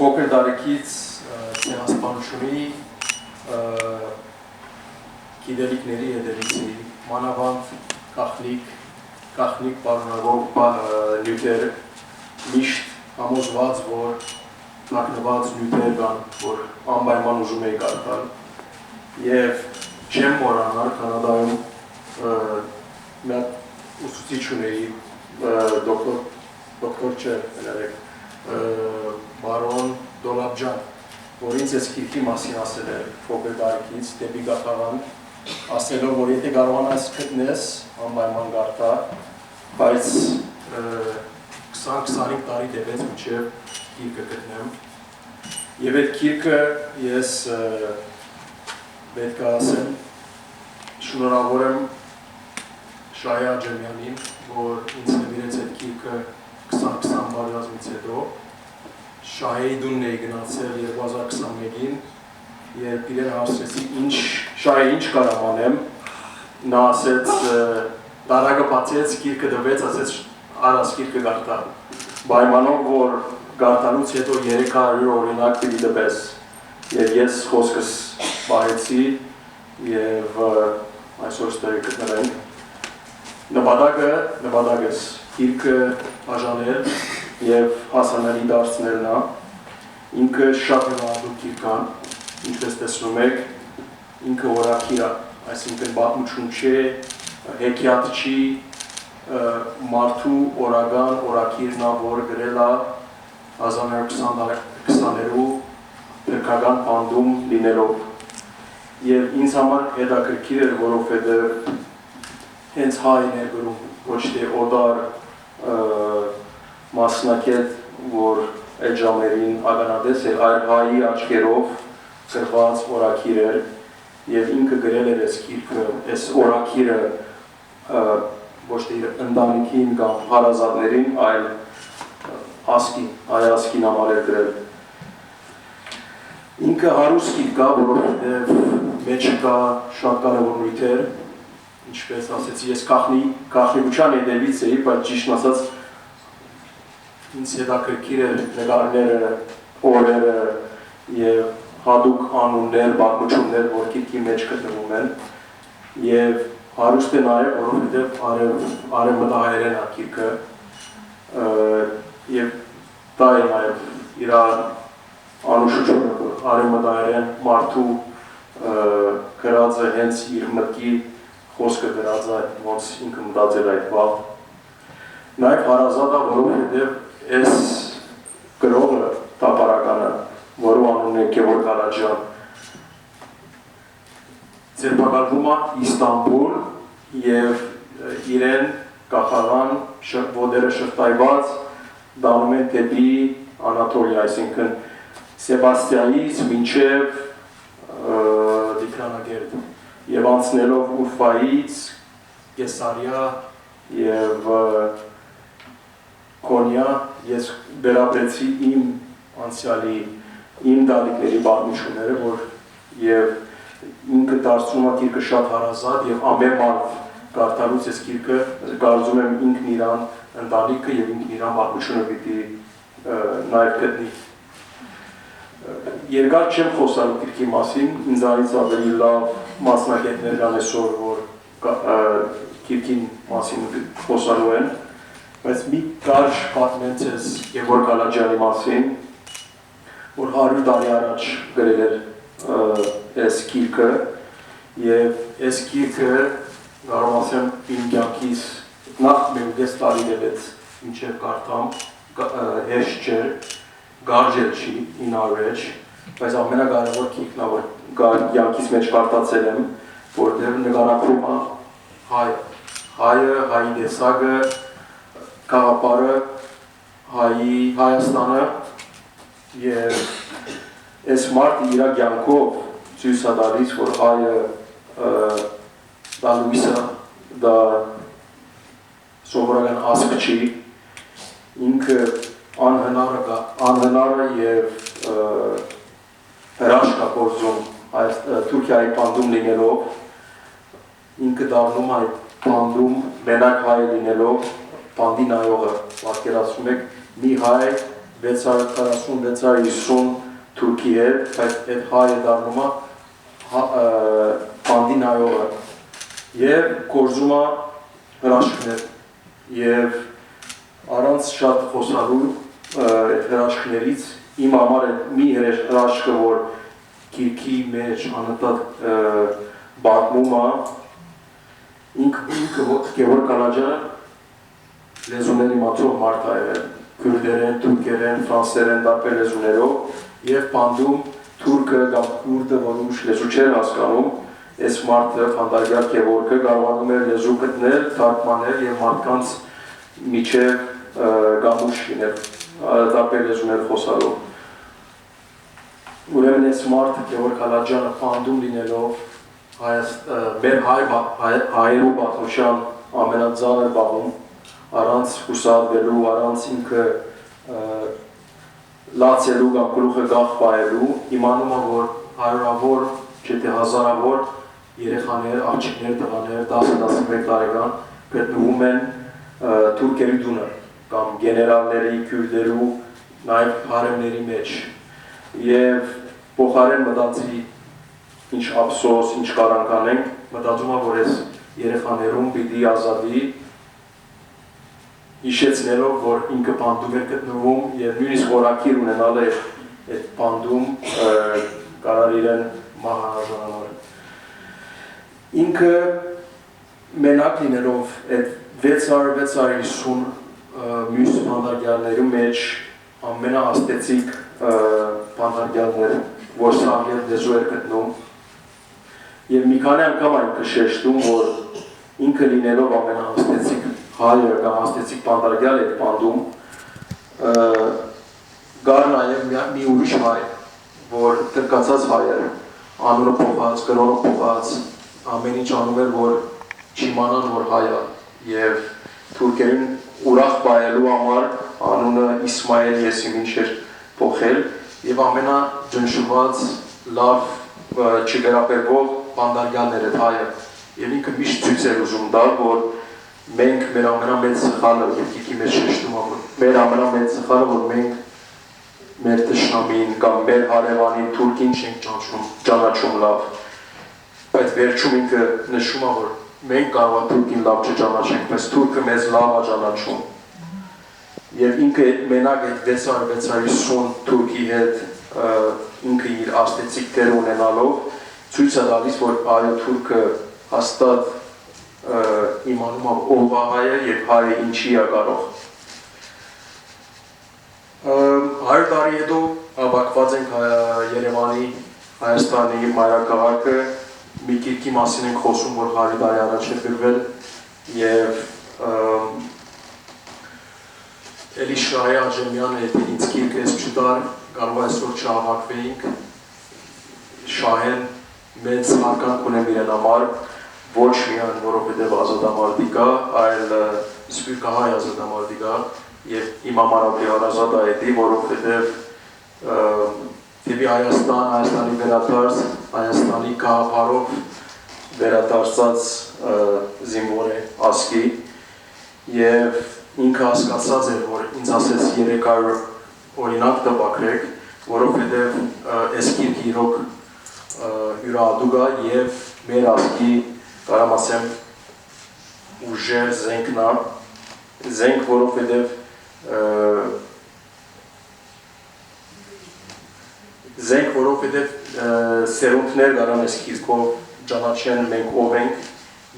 փոքր տարիքից ցեղասպանությունի գիտելիքների հետևից մանավանդ գաղտնիք պարունակող նյութեր միշտ համոզված, որ թաքնված նյութեր կան, որ անպայման ուզում էի կարդալ եւ չեմ մոռանալ Կանադայում մի հատ ուսուցիչ ունեի դոկտոր չէ, բարոն Դոլաբջան, որ ինձ այս գիրքի մասին ասել է փոքր տարիքից դեպի գաղթական, ասելով, որ եթե կարողանաս գտնես, անպայման կարդա, բայց 20-25 տարի տևեց մինչև գիրքը գտնեմ։ Եվ այդ գիրքը ես պետք է ասեմ, շնորհավոր եմ Շահե Աջեմյանին, որ ինձ նվիրեց այդ գիրքը 20-20 բաժնից հետո։ Շահեի դունն էի գնացել 2021-ին, երբ իրեն հարցրեցի Շահե ինչ կարող անեմ, նա ասեց տարագը բացեց, գիրքը դվեց, ասեց արաս գիրքը կարդա։ Պայմանով, որ կարդալուց հետո 300 օրինակ պիտի դվես։ Եվ ես խոսքս պահեցի եւ այսօր ստեղ գտնվենք։ Նպատակս գիրքը բաժանել եւ հասանելի դարձնել նա։ Ինքը շատ հնարավոր գիրք է, ինչպես տեսնում եք, ինքը օրակիր է, այսինքն պատմություն չէ, հեքիաթ չի, մարդու օրական օրակիրն է, որ գրել է 1920-երու փրկական պանդում լինելով։ Եվ ինձ համար հետաքրքիր էր, որովհետև հենց հայն էր գրում, ոչ թե օդար մասնակետ, որ այդ ժամերին ականատես էր, այլ հայի աչքերով գրված օրակիր էր եւ ինքը գրել էր այս գիրքը, այս օրակիրը ոչ թե իր ընտանիքին կամ հարազատներին, այլ հայ ազգին համար էր գրել։ Ինքը հարուստ գիրք է, որովհետեւ մեջը կա շատ կարևոր նյութեր, ինչպես ասեցի, ես գաղտնիության հետևից էի, բայց ճիշտ ասած ինձ հետաքրքիր էր նկարները, օրերը եւ հատուկ անուններ, պատմություններ, որ գիրքի մեջ գտնվում են եւ հարուստ է նաեւ, որովհետեւ արևմտահայերեն է գիրքը եւ դա է նաեւ իր անուշությունը, որ արևմտահայերեն մարդու գրածը հենց իր մտքի խոսքը գրած է, ոնց ինքը մտածել այդ բան։ Նաեւ հարազատ է, որովհետեւ այս գրողը տապարականը, որու անունն է Գևորգ Ալաջյան, ձերբակալվում է Իստանբուլ եւ իրեն կախարան ոտերը շղթայված դառնում են դեպի Անատոլիա, այսինքն Սեբաստիայից մինչև Դիքրանագերդ եւ անցնելով Ուրֆայից Կեսարիա եւ Կոնյա, ես վերապրեցի իմ անցյալի, իմ դալիքների պատմությունները, որ եւ ինքը դարձնում է գիրքը շատ հարազատ եւ ամեն մարդ կարդալուց այս գիրքը կարծում եմ ինքն իրան ընտանիքը եւ ինքն իրան պատմությունը պիտի նաեւ գտնի։ Երկար չեմ խոսալու գիրքի մասին, ինձանից ավելի լավ մասնակիցներ կան այսօր, որ գիրքին մասին խոսալու են, բայց մի կարճ պատմեմ ձեզ Գևորգ Ալաջյանի մասին, որ 100 տարի առաջ գրել էր այս գիրքը եւ այս գիրքը կարող ասեմ իմ կյանքից նախ մեկուկես տարի տևեց մինչեւ կարդամ, հեշտ չէր, գարժել չի, ինարեջ, բայց ամենակարևոր գիրքն է, որ կյանքիս մեջ կարդացել եմ, որտեղ նկարագրում է հայը, հայի տեսակը, Կաղապարը, Հայաստանը եւ այս մարդը իր կյանքով ցույց է տալիս, որ հայը դա լույսը, դա սովորական ազգ չի, ինքը անհնարը եւ հրաշք է գործում Թուրքիայի պանդում լինելով, ինքը դառնում այդ պանդում մենակ հայ լինելով, պանդի նայողը, պատկերացնում եք, մի հայ 640-650 թուրքի հետ, բայց այդ հայը դառնում է բանդի նայողը եւ կորզում է հրաշքներ եւ առանց շատ խոսալու այդ հրաշքներից իմ համար է մի հրաշքը, որ գիրքի մեջ անընդհատ բացվում է ինքը Գևորգ Կալաջյանը լեզուների մատչող մարդ է եղել, քուրդերեն, թուրքերեն, ֆրանսերեն, տարբեր լեզուներով եւ բանդում թուրքը կամ քուրդը, որ ուրիշ լեզու չէր հասկանում, այս մարդը Ֆանդարգյալ Գևորգը կարողանում էր լեզու գտնել, թարգմանել եւ մարդկանց միջև գամուշ լինել, տարբեր լեզուներ խոսալով։ Ուրեմն այս մարդը Գևորգ Կալաջյանը բանդում լինելով մեր հայերու պատմության ամենածանր բաղում, առանց հուսալվելու, առանց ինքը լացելու կամ գլուխը գաղ պահելու, իմանում է, որ հարյուրավոր, չէ թե հազարավոր երեխաներ, աղջիկներ, տղաներ 10-11 տարեկան գտնվում են թուրքերի դունը կամ գեներալների, քյուրդերու, նաև հարեմների մեջ եւ փոխարեն մտածի ինչ ափսոս, ինչ կարող անենք, մտածում եմ, որ այս երեխաներում պիտի ազատի հիշեցնելով, որ ինքը բանդում է գտնվում եւ նույնիսկ օրակիր ունենալ է այդ բանդում կարող իրեն մահանազանալ։ Ինքը մենակ լինելով այդ 650 մյուս բանդարգյալների մեջ ամենաաստեցիկ բանդարգյալները, որ սաղեր լեզու էր գտնում եւ մի քանի անգամ ինքը շեշտում, որ ինքը լինելով ամենաաստեցիկ հայը կամ աստեցիկ բանդարգյալ այդ բանդում գար նաև մի ուրիշ հայ, որ տրկացած հայ էր, անունը փոխած, կրոնը փոխած, ամեն ինչ անում էր, որ չիմանան, որ հայ է եւ թուրքերին ուրախ բայելու համար անունը Իսմայել Եսիմին էր փոխել եւ ամենաջնշված լավ չվերապերվող բանդարգյալներ այդ հայը եւ ինքը միշտ ցույց էր ուզում տալ, որ մենք մեր ամենամեծ սխալը եւ գիտի մեր շեշտում է, մեր ամենամեծ սխալը, որ մենք մեր թշնամին կամ մեր հարևանին թուրքին չենք ճանաչում լավ, բայց վերջում ինքը նշում է, որ մենք կարող ենք թուրքին լավ չճանաչենք, բայց թուրքը մեզ լավ է ճանաչում եւ ինքը մենակ այդ 650 թուրքի հետ ինքը իր աստեցիկ դեր ունենալով ցույց է տալիս, որ այո թուրքը հաստատ իմանում ով է հայը եւ հայը ինչի է կարող։ 100 տարի հետո հավաքված ենք Երևանի, Հայաստանի մայրաքաղաքը, մի գիրքի մասին ենք խոսում, որ 100 տարի առաջ է գրվել եւ Էլի Շահե Աջեմյանը հետ ինձ գիրքը ես չտար, կարող այսօր չհավաքվեինք, Շահեն մեծ հարգանք ունեմ իրեն համար, ոչ միայն որովհետև ազատամարտիկ է, այլ սպիրկահայ ազատամարտիկ է եւ իմ համար ավելի հարազատ է դա, որովհետև դեպի Հայաստան, Հայաստանի վերադարձ, Հայաստանի գաղափարով վերադարձած զինվոր է ասկի եւ ինքը հասկացած էր, որ ինձ ասեց 300 օրինակ տպագրեք, որովհետև այս գիրքը իրոք յուրահատուկ է եւ մեր ասկի կարամ ասեմ ուժեր զենքն է, զենք, որովհետև սերունդներ կարան այս գիրքով ճանաչեն մենք ով ենք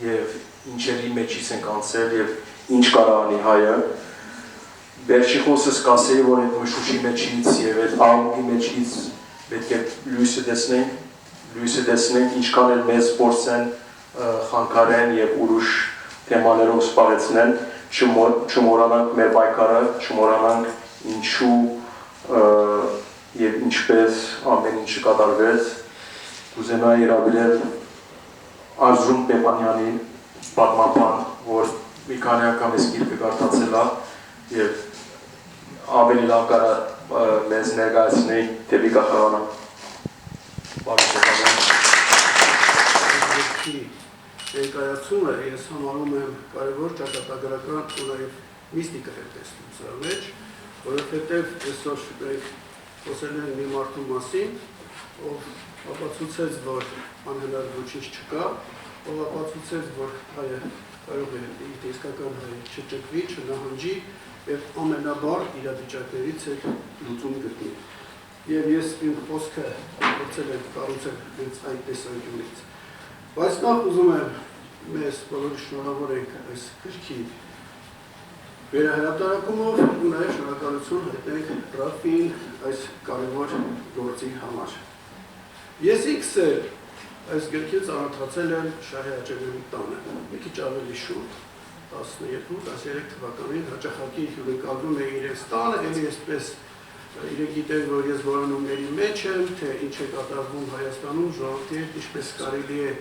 եւ ինչերի մեջից ենք անցել եւ ինչ կարող անի հայը։ Վերջի խոսս կասեի, որ այդ մշուշի մեջից եւ այդ աղմուկի մեջից պետք է լույսը տեսնենք, ինչքան էլ մեզ փորձեն խանգարեն եւ ուրիշ թեմաներով սպառեցնեն, չմոռանանք մեր պայքարը, չմոռանանք ինչու եւ ինչպես ամեն ինչը կատարվեց։ Կուզենայի հրավիրել Արզրում Պեպանյանին, պատմաբան, որ մի քանի անգամ այս գիրքը կարդացել է եւ ավելի լավ կարա մեզ ներկայացնի դեպի գաղափարը։ Ներկայացումը ես համարում եմ կարևոր ճակատագրական ու նաև միստիկա եմ տեսնում սրա մեջ, որովհետև այսօր մենք խոսել ենք մի մարդու մասին, ով ապացուցեց, որ անհնար ոչինչ չկա, ով ապացուցեց, որ հայը կարող է իսկական հայը չճկվի, չնահանջի եւ ամենաբար իրավիճակներից է լուծում գտնի։ Եվ ես իմ խոսքը փորձել եմ կառուցել հենց այդ տեսանկյունից։ Բայց նախ ուզում եմ մեզ բոլորի շնորհավորենք այս գրքի վերահրատարակումով ու նաև շնորհակալություն հայտնենք Ռաֆին այս կարևոր գործի համար։ Ես ինքս այս գրքին ծանոթացել եմ Շահի Աջևյանի տանը, մի քիչ ավելի շուտ 12-13 թվականին հաճախակի հյուրընկալվում էի իրենց տանը, ելի այսպես իրենք գիտեն, որ ես որոնումների մեջ եմ, թե ինչ է կատարվում Հայաստանում, ժողովրդի հետ ինչպես կարելի է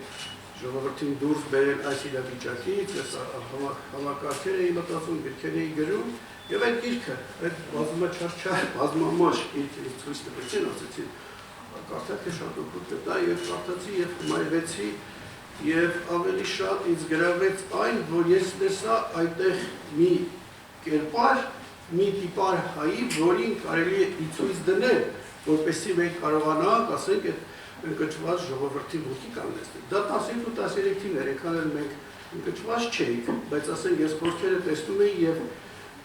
ժողովրդին դուրս բերել այս իրավիճակից, ես համակարգեր էի մտածում, գրքեր էի գրում, եւ այդ գիրքը, այդ բազմաչարչար, բազմամոչ ինձ ցույց տվեցին, ասեցին, կարդաք է շատ օգուտ կտա, եւ կարդացի եւ հմայվեցի, եւ ավելի շատ ինձ գրավեց այն, որ ես տեսա այդտեղ մի կերպար, մի տիպար հայի, որին կարելի է ցույց դնել, որպեսզի մենք կարողանանք, ասենք, այդ ընկճված ժողովրդի ոգի կանգնեցնել։ Դա 12-13 թիվներ, այնքան էլ մենք ընկճված չէինք, բայց ասենք ես խոսքերը տեսնում էի եւ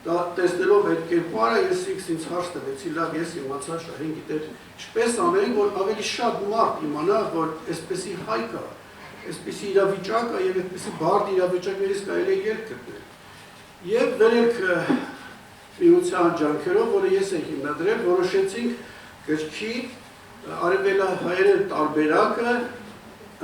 տեսնելով այդ կերպարը ես ինձ հարց տվեցի, լավ, ես իմացա Շահին գիտեր ինչպես անենք, որ ավելի շատ մարդ իմանա, որ այսպեսի հայ կա, այսպեսի իրավիճակ կա եւ այդպեսի բարդ իրավիճակներից կարելի է ելք գտնել։ Եվ վերելք միության ջանքերով, որը ես եմ հիմնադրել, որոշեցինք գրքի արևելահայերեն տարբերակը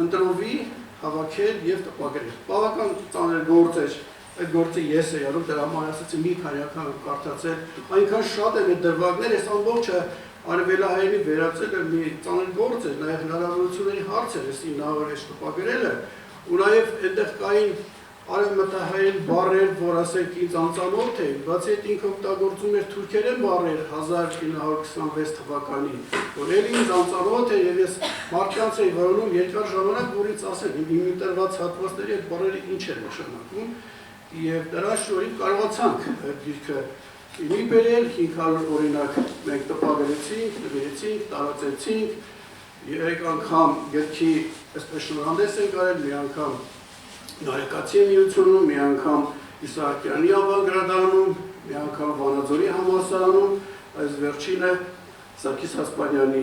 ընտրովի, հավաքել եւ տպագրել։ Բավական ծանր գործ էր, այդ գործը ես էի անում, դրա համար ասացի մի քանի անգամ կարդացել, այնքան շատ են այդ դրվագներ, այս ամբողջը արևելահայերի վերածել էր մի ծանր գործ էր, նաեւ հնարավորությունների հարց էր, էսի նահորեջ տպագրելը, ու նաեւ այնտեղ կային արևմտահայերեն բառեր, որ ասենք ինձ անծանոթ էին, բացի այդ ինքը օգտագործում էր թուրքերեն բառեր 1926 թվականին, որ էլի ինձ անծանոթ է եւ ես մարդկանց էի որոնում երկար ժամանակ, որ ինձ ասեն իմ ընտրված հատվածների այդ բառերը ինչ են նշանակում, եւ դրա շնորհիվ կարողացանք այդ գիրքը մի բերել 500 օրինակ մենք տպագրեցինք, նվիրեցինք, տարածեցինք, 3 անգամ գրքի այսպես շնորհանդես ենք արել, մի անգամ Նարեկացի միությունում, մի անգամ Իսահակյանի անվան գրադարանում, մի անգամ Վանաձորի համալսարանում, այս վերջինը Սարգիս Հասպանյանի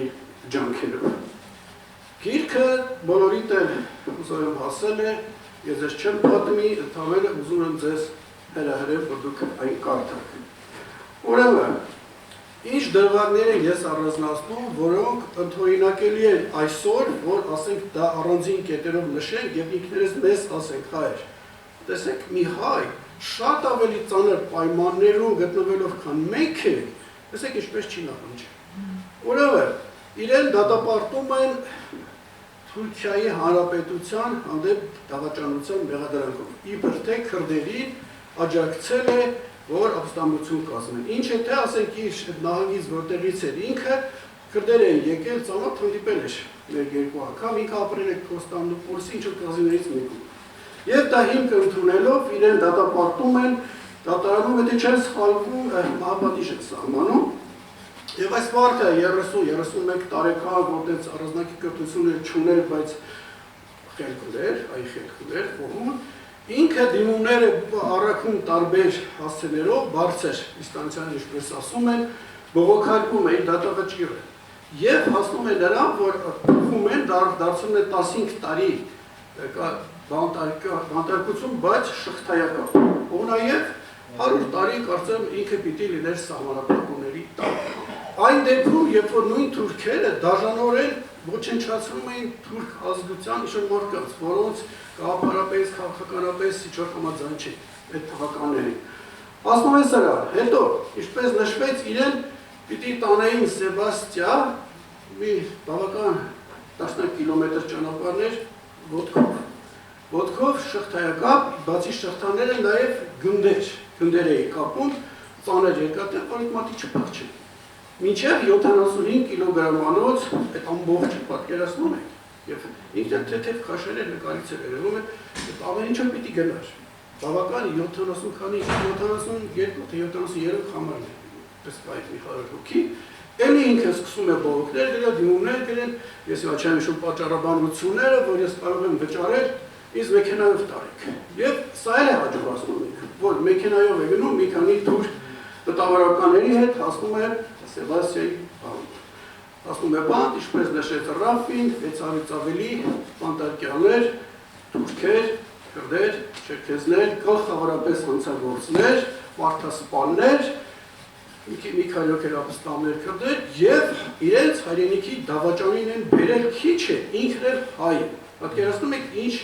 ջանքերով։ Գիրքը բոլորիդ էլ ուզում եմ հասել է, ես ձեզ չեմ պատմի, ընդհանրապես ուզում եմ ձեզ հրահրել, որ դուք այն կարդաք։ Ուրեմն, ինչ դրվագներ եմ ես առանձնացնում, որոնք ընդօրինակելի են այսօր, որ ասենք դա առանձին կետերով նշենք եւ ինքներս մեզ ասենք հայեր։ Տեսեք, մի հայ շատ ավելի ծանր պայմաններում գտնվելով, քան մենք ենք, տեսեք ինչպես չի նահանջի։ Ուրեմն, իրեն դատապարտում են Թուրքիայի Հանրապետության հանդեպ դավաճանության մեղադրանքով։ Իբր թե քրդերին աջակցել է որ ապստամբություն կազմեն։ Ինչ է թե ասենք իր նահանգից որտեղից էր ինքը, քրդեր էին եկել, ծանոթ հանդիպել էր մեր երկու անգամ, ինքը ապրել է Կոստանդնուպոլսի ինչ-որ կղզիներից մեկում։ Եվ դա հիմք ընդունելով իրեն դատապարտում են, դատարանում, եթե չեն սխալվում, մահապատիժ են սահմանում։ Եվ այս մարդը 30-31 տարեկան, որտեղ առանձնակի կրթություններ չուներ, բայց խելք ուներ, այ խելք ուներ, ֆորմում Ինքը դիմումները առաքում տարբեր հասցեներով, բարձր ինստանցիաներ, ինչպես ասում են, բողոքարկում էին դատավճիռը։ Եվ հասնում է նրան, որ փոխում են, դարձնում է 15 տարի բանտարկություն, բայց շղթայական։ Ու նաև 100 տարի կարծեմ ինքը պիտի լիներ սահմանափակումների տակ։ Այն դեպքում, երբ որ նույն թուրքերը դաժանորեն ոչնչացնում էին թուրք ազգության ինչ-որ մարդկանց, որոնց գաղափարապես, քաղաքականապես ինչ-որ համաձայն չէ այդ թվականներին։ Ասում են սրա, հետո, ինչպես նշվեց, իրեն պիտի տանեին Սեբաստիա, մի բավական 10 կիլոմետր ճանապարհներ ոտքով շղթայակապ, բացի շղթաները նաև գնդեր էի կապում, ծանր երկաթեր, որ այդ մատի չփախչեն։ Մինչև 75 կիլոգրամանոց այդ ամբողջը պատկերացնում եք, եւ ինքը թեթև քաշերը նկարից է վերելում է, այդ ամեն ինչը պիտի գնար։ Բավական 70 քանի 72 թե 73 համարներ։ պես կայք մի 100 հոգի, էլի ինքը սկսում է բողոքներ գրել, դիմումներ գրել, ես չեմ հիշում պատճառաբանությունները, որ ես կարող եմ վճարել, ինձ մեքենայով տարեք։ Եվ սա էլ է հաջողացնում ինքը, որ մեքենայով է գնում մի քանի թուր տտավարականների հետ հասնում է Սեբաստիայի բանտ։ Հասնում է բանտ, ինչպես նշեց Ռաֆին, 600-ից ավելի բանտարկյալներ, թուրքեր, քրդեր, չերքեզներ, գլխավորապես հանցագործներ, մարդասպաններ, մի քանի հոգեր ապստամբներ քրդեր եւ իրենց հայրենիքի դավաճանին են բերել քիչ է, ինքն էլ հայ է։ Պատկերացնում եք ինչ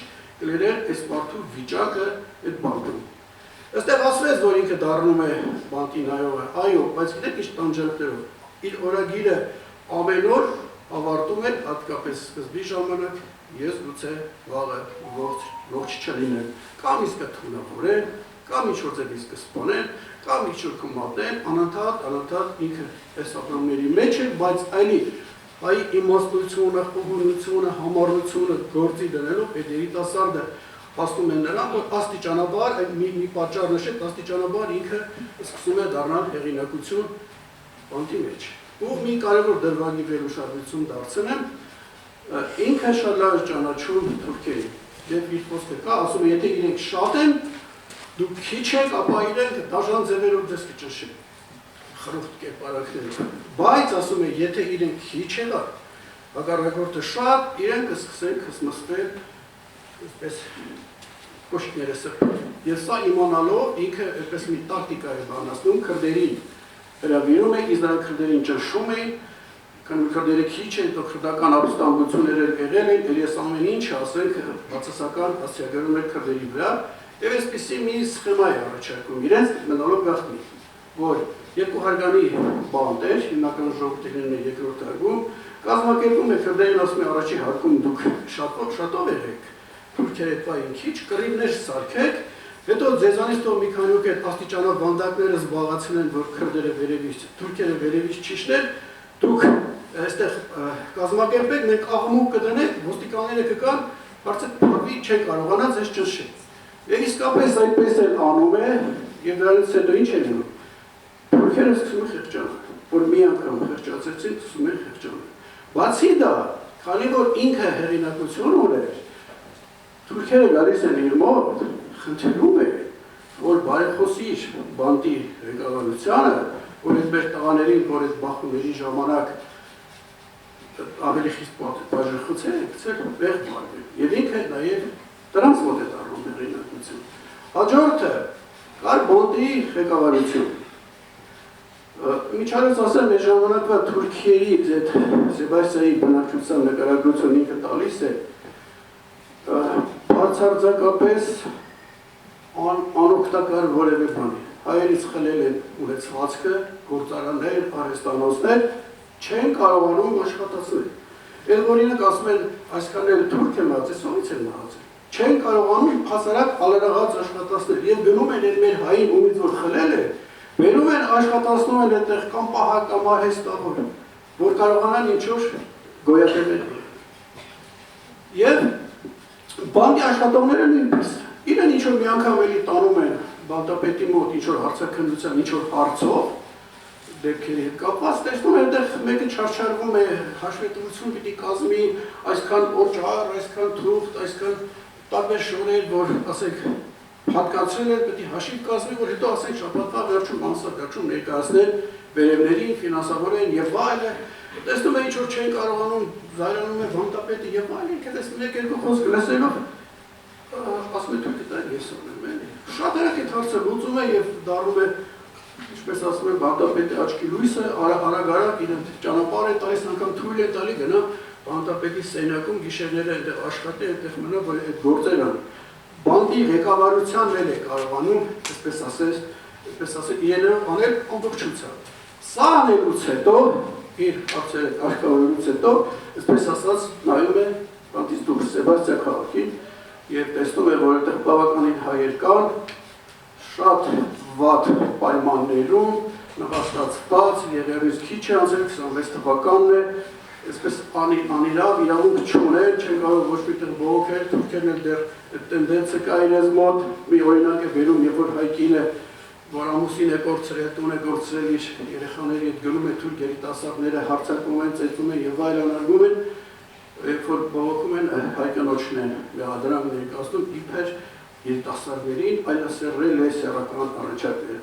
կլերել այս մարդու վիճակը այդ բանտում։ Այստեղ ասվեց, որ ինքը դառնում է բանտի նայողը, այո, բայց գիտեք ինչ տանջանքներով։ Իր օրագիրը ամեն օր ավարտում էր հատկապես սկզբի ժամանակ, ես գուցե վաղը ողջ չլինեմ, կամ իսկ կթունավորեն, կամ ինչ-որ ձևից կսպանեն, կամ ինչ-որ կմատեն, անընդհատ ինքը այս ապրանքների մեջ է, բայց այլի հայի իմաստությունը, խոհունությունը, համառությունը գործի դնելով այդ երիտասարդը հասնում են նրան, որ աստիճանաբար, մի պատճառ նշեք, աստիճանաբար ինքը սկսում է դառնալ հեղինակություն բանտի մեջ։ Ու մի կարևոր դրվագի վերուշադրություն դարձնեմ, ինքը շատ լավ է ճանաչում թուրքերին։ Եվ իր խոսքը կա, ասում է, եթե իրենք շատ են, դուք քիչ եք, ապա իրենք դաժան ձևերով ձեզ կճնշեն, խրուխտ կերպարանքներով։ Բայց ասում է, եթե իրենք քիչ են, հակառակորդը շատ, իրենք կսկսեն քսմստել, այսպես կոշիկները սրբել։ Եվ սա իմանալով ինքը այսպես մի տակտիկա է բանացնում, քրդերին հրավիրում է, իսկ նրանք քրդերին ճնշում էին, քրդերը քիչ են, քրդական ապստամբություններ եղել են, ես ամեն ինչ ասենք բացասական հասցեագրում էր քրդերի վրա, եւ այսպեսի մի սխեմա է առաջարկում իրենց մնալով գաղտնի, որ երկու հարգանի բանտ էր, հիմնական ժողովրդներն է երկրորդ հարգում, կազմակերպում է քրդերին ասում է առաջի հարկում դուք շատով եղեք, թուրքերը պային քիչ, կռիվներ սարքեք, հետո ձեզանից թող մի քանի ոք այդ աստիճանով բանդակները զբաղացնեն, որ քրդերը վերևից, թուրքերը վերևից ճիշտեն, դուք այստեղ կազմակերպեք, մենք աղմուկ կդնենք, ոստիկանները կգան, հարցը փակվի չեն կարողանա ձեզ ճնշել։ Եվ իսկապես այդպես էլ անում է, եւ դրանից հետո ինչ է լինում։ Թուրքերը սկսում են խեղճանալ, որ մի անգամ խեղճացեցին, սկսում են խեղճանալ։ Բացի դա, քանի որ ինքը հեղինակություն ուներ, թուրքերը գալիս են իր մոտ, խնդրում է, որ բարեխոսիր բանտի ղեկավարությանը, որ այդ մեր տղաներին, որ այդ բախումների ժամանակ ավելի խիստ բաժխուցել է, գցել վեղ բարվել։ Եվ ինքը նաև դրանց մոտ է դառնում հեղինակություն։ Հաջորդը կար բանտի ղեկավարություն։ Միջարից ասեմ, այս ժամանակվա Թուրքիայի այդ Սեբաստիայի բնակչության նկարագրություն ինքը տալիս է, բացարձակապես անօգտակար որևէ բանի։ Հայերից խլել են ունեցվածքը, գործարաններ, արհեստանոցներ, չեն կարողանում աշխատացնել։ Էլ օրինակ ասում են, այսքան էլ թուրք է մահացել, սովից են մահացել։ Չեն կարողանում հասարակ ալերաղած աշխատացնել եւ գնում են այդ մեր հային ումից որ խլել է, բերում են աշխատացնում են այդտեղ կամ պահակ կամ արհեստավոր, որ կարողանան ինչ-որ գոյատևել։ Եվ բանկի աշխատողները նույնպես իրեն ինչ-որ մի անգամ էլի տանում են բանտապետի մոտ ինչ-որ հարցաքննության, ինչ-որ հարցով դեպքերի հետ կապված, տեսնում են այդտեղ մեկը չարչարվում է, հաշվետվություն պիտի կազմի, այսքան օճառ, այսքան թուղթ, այսքան տարբեր շորեր, որ ասենք հատկացրել են, պետք է հաշիվ կազմի, որ հետո ասենք շաբաթվա վերջում ամսվա ներկայացնել վերևներին, ֆինանսավորեն եւ այլն։ Տեսնում են ինչ-որ չեն կարողանում, զայրանում է բանտապետը եւ այլն, քեզ մեկ-երկու խոսք լսելով ասում է դուք դա ես ունեմ էլի։ Շատ արագ այդ հարցը լուծում է եւ դառնում է, ինչպես ասում են, բանտապետի աչքի լույսը արագ-արագ իրեն ճանապարհ է տալիս, անգամ թույլ է տալի գնա բանտապետի սենյակում գիշերները այնտեղ աշխատի, այնտեղ մնա, որ այդ գործերը անի։ Բանկի ղեկավարությանն էլ է կարողանում, այսպես ասել, իրենով անել ամբողջությամբ։ Սա անելուց հետո, իր արկավորելուց հետո, այսպես ասած, նայում է բանտից դուրս Սեբաստիա քաղաքին եւ տեսնում է, որ այդտեղ բավականին հայեր կան, շատ վատ պայմաններում, նվաստացված, եղերից քիչ է անցել 26 թվականն է, այսպես անիրավ իրավունք չունեն, չեն կարող ոչ միտեղ բողոքել, թուրքերն էլ դեռ այդ տենդենսը կա իրենց մոտ, մի օրինակ է բերում, երբ որ հայ կինը որ ամուսին է կորցրել, տուն է կորցրել իր երեխաների հետ գնում է թուրք երիտասարդները հարձակվում են, ծեծում են եւ այլն անում են, երբ որ բողոքում են հայկնոջն են դրանք ներկայացնում իբր երիտասարդներին այլասերել է սեռական առաջարկներ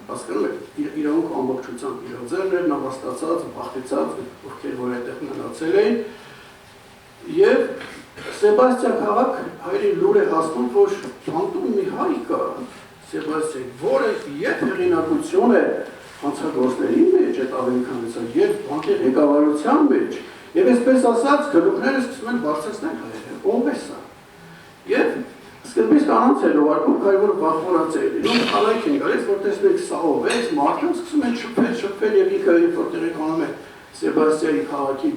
հասկանում եք իրավունք ամբողջությամբ իր ձեռն էր նավաստացած, բախտեցած, ովքեր որ այդտեղ մնացել էին եւ Սեբաստիա քաղաք հայրի լուր է հասնում, որ բանտում մի հայ կա Սեբաստիա, որը եւ հեղինակություն է հանցագործների մեջ, այդ ավելի քան հեսա, եւ բանկի ղեկավարության մեջ, եւ այսպես ասած գլուխները սկսում են բարձրացնել հայերը, ով է սա։ Եվ սկզբից կանանց էր ուղարկում, քանի որ վախվորած էր, իրոք խալայք են գալիս, որ տեսնեք սա ով է, մարդը սկսում են շփվել եւ ինքը որտեղ եկանում է Սեբաստիայի քաղաքի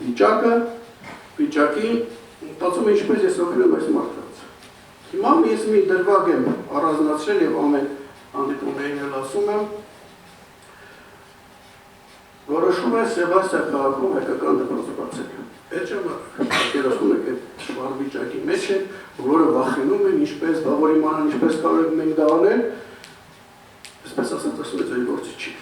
վիճակի Տացում է ինչպես ես օգնում այս մարդկանց։ Հիմա ես մի դրվագ եմ առանձնացրել եւ ամեն հանդիպումներին էլ ասում եմ, որոշում է Սեբաստիա քաղաքում հայկական դպրոցը բացել։ Այդ ժամանակ երազում եք այդ շվար վիճակի մեջ են, բոլորը վախենում են, ինչպես բավոր իմանան, ինչպես կարող ենք մենք դա անել, այսպես ասած ասում է ձեր գործը չի։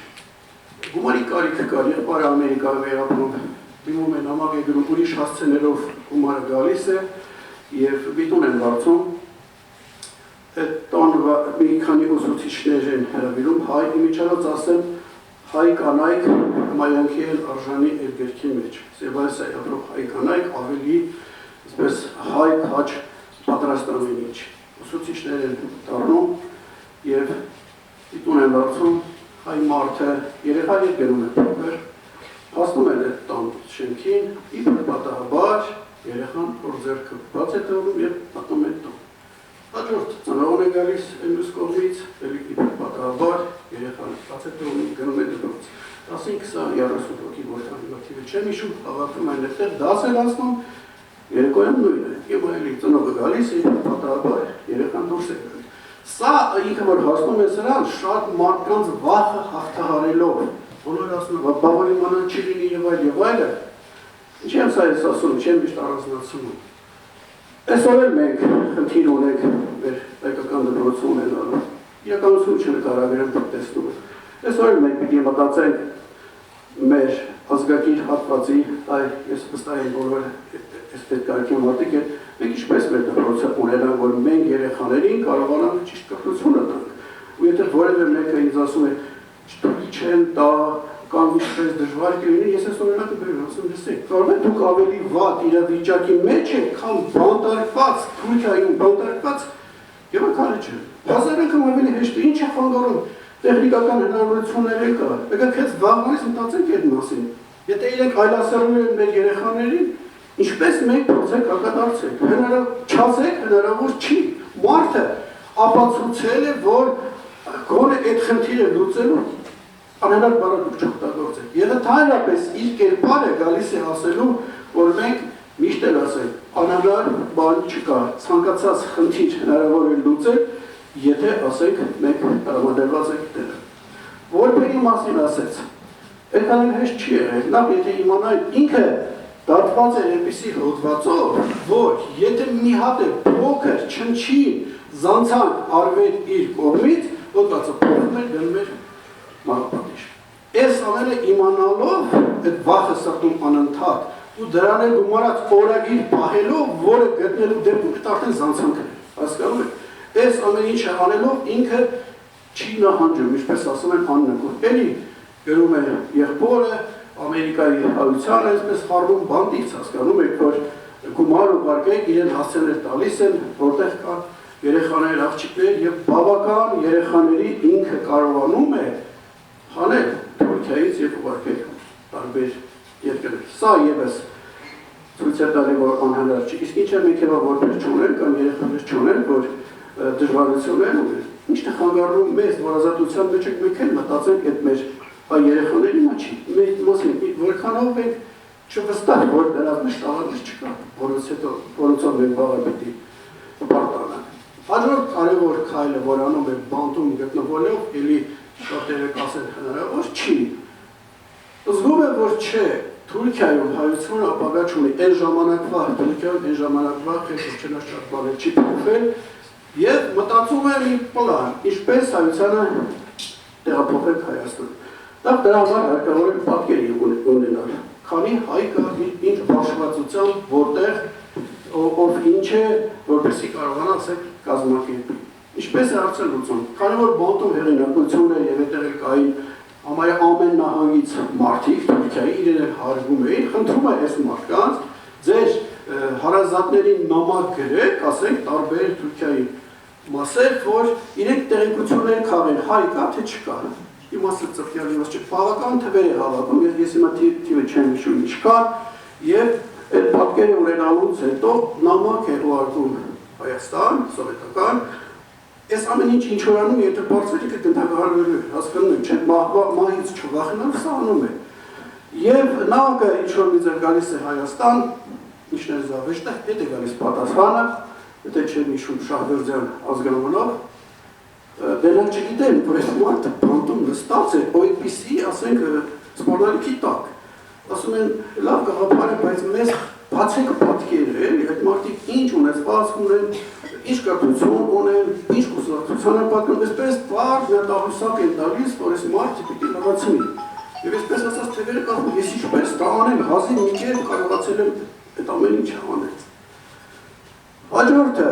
Գումարի կարիք կար, եղբայրը Ամերիկա վերապնում Դիմում են ամագ է գրում ուրիշ հասցեներով գումարը գալիս է և բիտուն են վարձում այդ տան մի քանի ուսուցիչներ են հրավիրում հայ իմիջարած ասեմ հայ կանայք մայանքի էլ արժանի երգերքի մեջ Սեբաստիայի ապրող հայ կանայք ավելի այսպես հայ քաչ պատրաստանում ինչ ուսուցիչներ են դառնում և բիտուն են վարձում հայ մարդը երեխա հետ գնում է փոքր Հասնում են այդ տան շենքին, իբր պատահաբար երեխան որ ձեռքը բաց է թողնում եւ պատում է տան։ Հաջորդ ծնողն է գալիս մյուս կողմից, իբր պատահաբար երեխան բաց է թողնում գնում է դպրոց։ 15-20-30 հոգի որքան թիվը չեմ հիշում, հավաքվում են այդտեղ, դաս են անցնում, երեկոյան նույնը։ Եվ այլի ծնողը գալիս է, պատահաբար երեխան դուրս է գալիս։ Սա ինքը որ հասնում է սրան, շատ մարդկանց վախը հաղթահարելով Բոլոր ասում են, բավոր իմանան չի լինի եւ այլը, ինչ եմ սա ես ասում, չեմ միշտ առանձնացնում։ Այսօր էլ մենք խնդիր ունենք մեր հայկական դպրոցը ունենալու, իրականությունը չնկարագրեմ տեսնում ենք։ Այսօր էլ մենք պիտի մտածենք մեր ազգակիր հատվածի, ես վստահ եմ բոլոր այս կարգի մարդիկ են, մենք ինչպես մեր դպրոցը ունենանք, որ մենք երեխաներին կարողանանք ճիշտ կրթությունը տանք։ Ու եթե որևէ մեկը ինձ ասում է Չտուքի չեն տա, կամ ինչպես դժվար կլինի, ես այս օրինակը բերում, ասում լսեք, կարող է դուք ավելի վատ իրավիճակի մեջ եք, քան բանտարկված, Թուրքիայում բանտարկված Եվրոպայի չէ։ Հազարակամ ավելի հեշտ է, ինչ է խանգարում, տեխնիկական հնարավորություններ են կա, եկեք հենց վաղվանից մտածենք այդ մասին։ Եթե իրենք այլասերում են մեր երեխաներին, ինչպես մենք փորձենք հակադարձել, չասեք, հնարավոր չի։ Մարդը ապացուցել է, որ գոնե այդ խնդիրը լուծելու անհնար բառը չօգտագործեք։ Եվ ընդհանրապես իր կերպարը գալիս է ասելու, որ մենք միշտ էլ ասենք, անհնար բան չկա, ցանկացած խնդիր հնարավոր է լուծել, եթե ասենք մենք տրամադրված ենք դերը։ Որբերի մասին ասեց, այդքան հեշտ չի եղել, նախ եթե իմանայինք ինքը դատված է այնպիսի հոդվածով, որ եթե մի հատ է փոքր չնչին զանցանք արվեր իր կողմից, հոդվածը փոխվում էր գնում էր մահապատիժ։ Այս ամենը իմանալով այդ վախը սրտում անընդհատ ու դրան էլ գումարած օրագիր պահելով, որը գտնելու դեպքում արդեն զանցանքն է։ Հասկանում եք։ Այս ամեն ինչը անելով ինքը չի նահանջում, ինչպես ասում են աննկուր։ Էլի գրում է եղբորը Ամերիկայի հայությանը այսպես խառնում բանտից, հասկանում եք, որ գումար ուղարկեք, իրեն հասցեներ տալիս են, որտեղ կան երեխաներ, աղջիկներ եւ բավական երեխաների ինքը կարողանում է հանել Թուրքիայից եւ ուղարկել տարբեր երկրներ։ Սա եւս ցույց է տալի, որ անհնար չի։ Իսկ ինչ է մենք եւա որպես չունեն կամ երեխաներ չունեն, որ դժվարություններ ունեն։ Ինչն է խանգարում մեզ, որ ազատության մեջ ենք մենք էլ մտածենք այդ մեր երեխաների մասի, մեր մասին, որքանով ենք չվստահ, որ դրանց մեջ տաղանդներ չկա, որոնցով մենք վաղը պիտի պարտանանք։ Հաջորդ կարևոր քայլը, որ անում է բանտում գտնվելով, էլի շատերը կասեն հնարավոր չի։ Զգում եմ, որ չէ, Թուրքիայում հայությունը ապագա չունի, այն ժամանակվա Թուրքիայում, այն ժամանակվա քեշչենա շատ բաներ չի փոխել, եւ մտածում եմ մի պլան, ինչպես հայությանը տեղափոխել Հայաստան։ Դրա համար հարկավոր է պատկերի ունենալ, քանի հայ կա ինչ հաշվվածությամբ, որտեղ ով ինչ է, որպեսզի կարողանա ասել կազմակերպի։ Ինչպես է հարցը լուծում, քանի որ բանտում հեղինակություն է եւ այդտեղ կային համարյա ամեն նահանգից մարդիկ Թուրքիայի իրեն հարգում էին, խնդրում է այս մարդկանց ձեր հարազատներին նամակ գրեք, ասենք տարբեր Թուրքիայի մասեր, որ իրենք տեղեկություններ քաղեն, հայ կա թե չկա։ Իմաստը ծրկյալ իմաստ չէ, բավական թվեր է հավաքում, ես հիմա թիվը չեմ հիշում ինչ կա, եւ այդ պատկերը ունենալուց հետո նամակ է ուղարկում Հայաստան, սովետական, այս ամեն ինչ որ անում, եթե բարձրի կգնդակահարվելու է, հասկանում եմ, չէ, մահից չվախենալ, սա անում է։ Եվ նամակը ինչ որ մի ձեր գալիս է Հայաստան, ինչն է զավեշտը, հետ է գալիս պատասխանը, եթե չեմ հիշում Շահվերդյան ազգանունով, դրանք չգիտեն, որ այս մարդը բանտում նստած է, այդպիսի, ասենք, սպառնալիքի տակ։ Ասում են, լավ գաղափար է, բայց մեզ բացեք պատկերը, այդ մարդիկ ինչ ունեցված ունեն, ինչ կրթություն ունեն, ինչ կուսակցության են պատկանում, այսպես բար նետաղուսակ են տալիս, որ այս մարդը պիտի լավացնի։ Եվ այսպես ասած թվերը կախում, ես ինչպես դա անեմ, հազիվ մի կերպ կարողացել եմ այդ ամեն ինչը անել։ Հաջորդը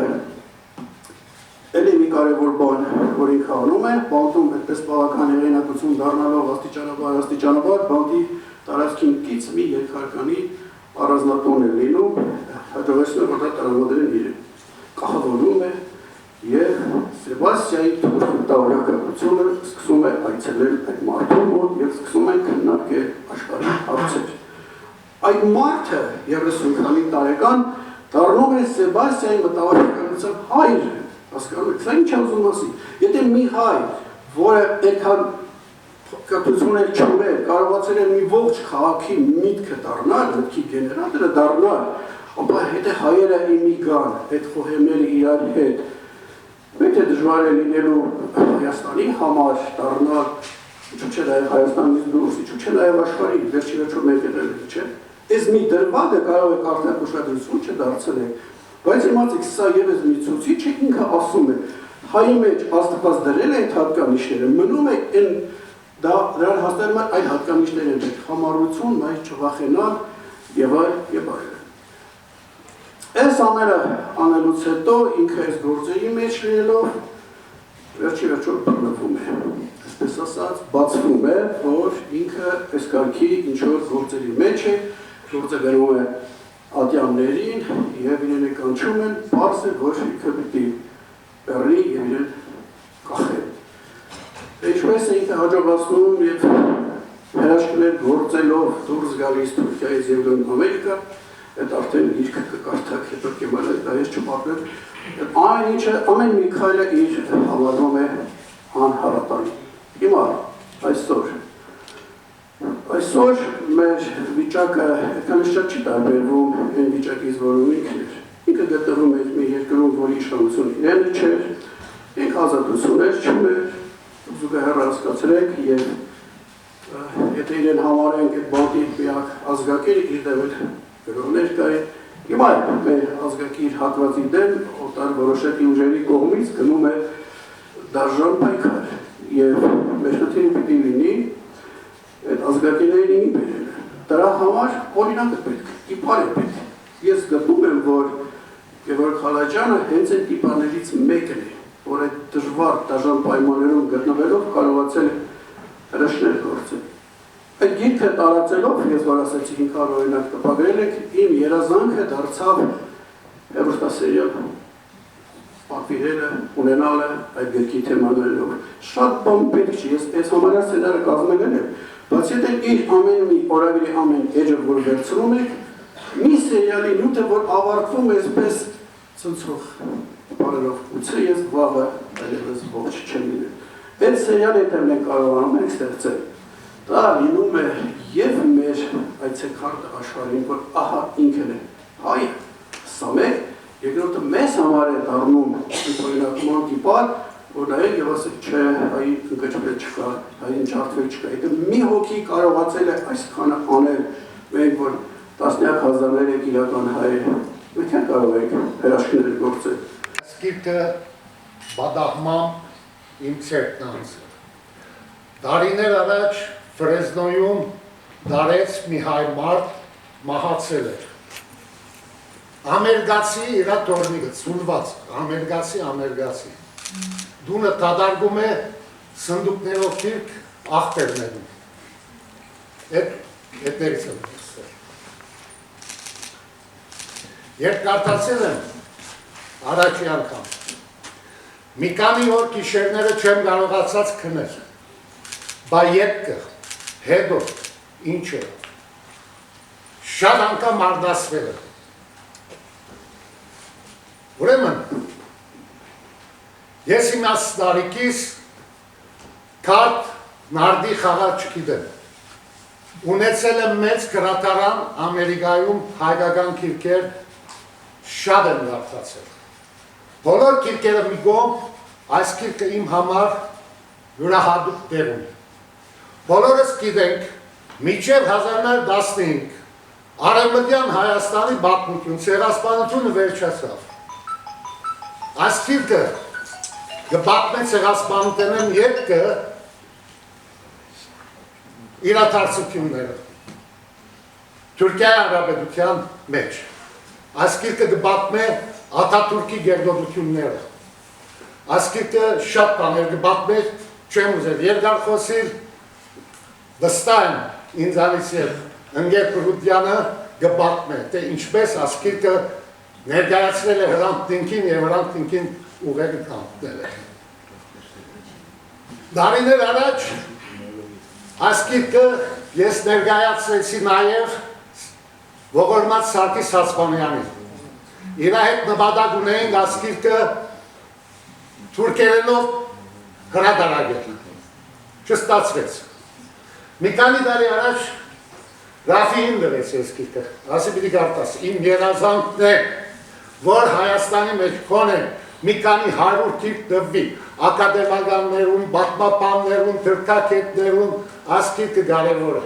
Էլի մի կարևոր բան, որ ինքը անում է, բանտում այդպես բավական հեղինակություն դառնալով աստիճանաբար, բանտի տարածքին կից մի երկհարկանի առանձնատուն է լինում, հաջողեցնում է, որ դա տրամադրեն իրեն։ Կահավորում է և Սեբաստիայի տաղրակրությունը սկսում է այցելել այդ մարդու մոտ և սկսում է քննարկել աշխարհի հարցեր։ Այդ մարդը 30 քանի տարեկան դառնում է Սեբաստիայի մտավորականության հայրը։ Հասկանում եք, սա ինչ է ուզում ասի, եթե մի հայ, որը այդքան կրթություններ չուներ, կարողացել է մի ողջ քաղաքի միտքը դառնալ, մտքի գեներատորը դառնալ, ապա եթե հայերը իմի գան, այդ խոհեմները իրար հետ, մեկ է դժվար է լինելու Հայաստանի համար դառնալ, ինչու՞ չէ նաև Հայաստանից դուրս, ինչու՞ չէ նաև աշխարհի, վերջի վերջո մենք էլ չէ։ Այս մի դրվագը կարող է կարդալ ուշադրություն չդարձնել, բայց իմացեք, սա ևս մի ցուցիչ է, ինքը ասում է, հայի մեջ Աստված դրել է այդ հատկանիշները, մնում է դրան հաստատում է այլ հատկանիշներ են, խամարություն, մայր չվախենալ եւ այլն։ Այս ամենը անելուց հետո ինքը այս գործերի մեջ լինելով վերջի վերջո բռնվում է, այսպես ասած, բացվում է, որ ինքը այս կարգի ինչ-որ գործերի մեջ է, գործը գնում է ատյաններին և իրեն է կանչում են, պարզ է, որ ինքը պիտի բեռնի և իրեն կախել։ Ինչպես է ինքը հաջողացնում և հրաշքներ գործելով դուրս գալիս Թուրքիայից և գնում Ամերիկա, այդ արդեն իրքը կկարդակ, հետո կեմանել, դա ես չպարդել, ամեն մի քայլը իր հավատում է անհարատանի։ Հիմա, այսօր մեր վիճակը այդքան շատ չի տարբերվում այն վիճակից, որում ինքն էր։ Ինքը գտնվում էր մի երկրում, որի իշխանություն իրենը չէր, ինք ազատություններ չուներ, զուգահեռ հասկացրեք և եթե իրեն համարենք այդ բանտի միակ ազգակերը իր դեպել գրողներ կային, հիմա մեր ազգակիր հատվածի դեմ օտար որոշակի ուժերի կողմից գնում է դաժան պայքար և մեր խնդիրը պիտի լինի այդ ազգակիրներին բերելը։ Դրա համար օրինակը պետք, տիպար է պետք։ Ես գտնում եմ, որ Գևորգ Խալաջյանը հենց այդ տիպաներից մեկն է, որ այդ դժվար դաժան պայմաններում գտնվելով կարողացել է հրաշքներ գործել։ Այդ գիրքը տարածելով, ես որ ասացի 500 օրինակ տպագրել եք, իմ երազանքը դարձավ հեռուստասերիալ պատվիրելը, ունենալը այդ գրքի թեմաներով։ Շատ բան պետք չի, ես այս համարյա սցենարը կազմել եմ, բայց եթե իր ամեն մի օրագրի ամեն էջը որ վերցնում եք, մի սերիալի նյութը, որ ավարտվում է այսպես ցնցող բառերով, ուծե ես վաղը այլևս ողջ չեմ լինել։ Այդ սերիալը եթե մենք կարողանում ենք ստեղծել, դա լինում է և մեր այցեքարտը աշխարհին, որ ահա ինքն է հայը, սա մեկ, երկրորդը մեզ համար է դառնում օրինակման տիպար, որ նայեք և ասեք չէ, հայի ընկճվել չկա, հային ջարդվել չկա, եթե մի հոգի կարողացել է այսքանը անել, մենք որ տասնյակ հազարներ եք իրական հայեր, մենք են կարող ենք հրաշքներ գործել։ Սկիրքը բադաղմամ իմ ցերտնանց Տարիներ առաջ Ֆրեզնոյում դարեց մի հայ մարդ մահացել էր։ Ամերգացի իր տորնիկը ծունված, ամերգացի։ Դունը տադարգում է սնդուկներով թիրք աղբերներում։ Էտներից եմ տեսել։ Երբ կարդացել եմ առաջի անգամ, մի քանի օր գիշերները չեմ կարողացած քնել, բա ետքը, հետո, ինչը, շատ անգամ արդասվել է։ Ուրեմն, ես իմ տարիքիս կարդ նարդի խաղալ չգիտեմ։ Ունեցել եմ մեծ գրադարան Ամերիկայում հայկական գիրքեր շատ եմ կարդացել։ Բոլոր գիրքերը մի կողմ, այս գիրքը իմ համար յուրահատուկ տեղ ունի։ Բոլորս գիտենք, մինչև 1915 Արևմտյան Հայաստանի պատմություն, ցեղասպանությունը վերջացավ։ Այս գիրքը կպատմի ցեղասպանության ետքը իրադարձությունները Թուրքիայի Հանրապետության մեջ։ Այս գիրքը կպատմի Աթաթուրքի գերդոդությունները։ Այս գիրքը շատ բաներ կպատմի, չեմ ուզել երկար խոսել, վստահ եմ ինձանից և ընկեր Պրուդյանը կպատմի, թե ինչպես այս գիրքը ներկայացրել է Հրանտ Տինքին և Հրանտ Տինքին ուղեղը կանտնել է։ Դարիներ առաջ այս գիրքը ես ներկայացրեցի նաև ողորմած Սարգիս Հացմանյանին։ Իր հետ նպատակ ունեինք այս գիրքը թուրքերենով հրատարակել։ Չստացվեց։ Մի քանի տարի առաջ Ռաֆին դրեց այս գիրքը, ասի պիտի կարդաս, իմ երազանքն է, որ Հայաստանի մեջ քոնե մի քանի 100 գիրք տվի, ակադեմիականներում, պատմաբաններում, թրքակետներում, այս գիրքը կարևոր է։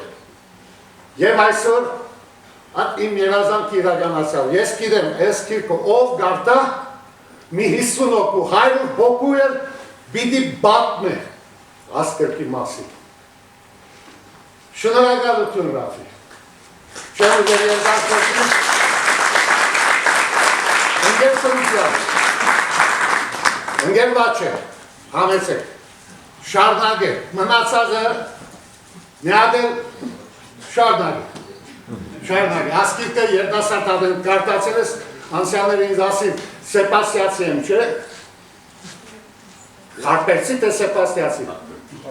Եվ այսօր իմ երազանքը իրականացավ։ Ես գիտեմ, այս գիրքը ով կարդա, մի 50 հոգու, 100 հոգու էլ պիտի պատմի այս գրքի մասին։ Շնորհակալություն Ռաֆի։ Չեմ ուզել երկար խոսել։ Ընկեր Սրուջյան, ընկեր Վաչե, համեցեք, շարունակեք, մնացածը միադել շարունակեք։ Այս գիրքը երիտասարդ կարդացել ես, անցյալները ինձ ասին, Սեպաստիացի եմ, չէ՞։ Խարպերցի թե Սեպաստիացի։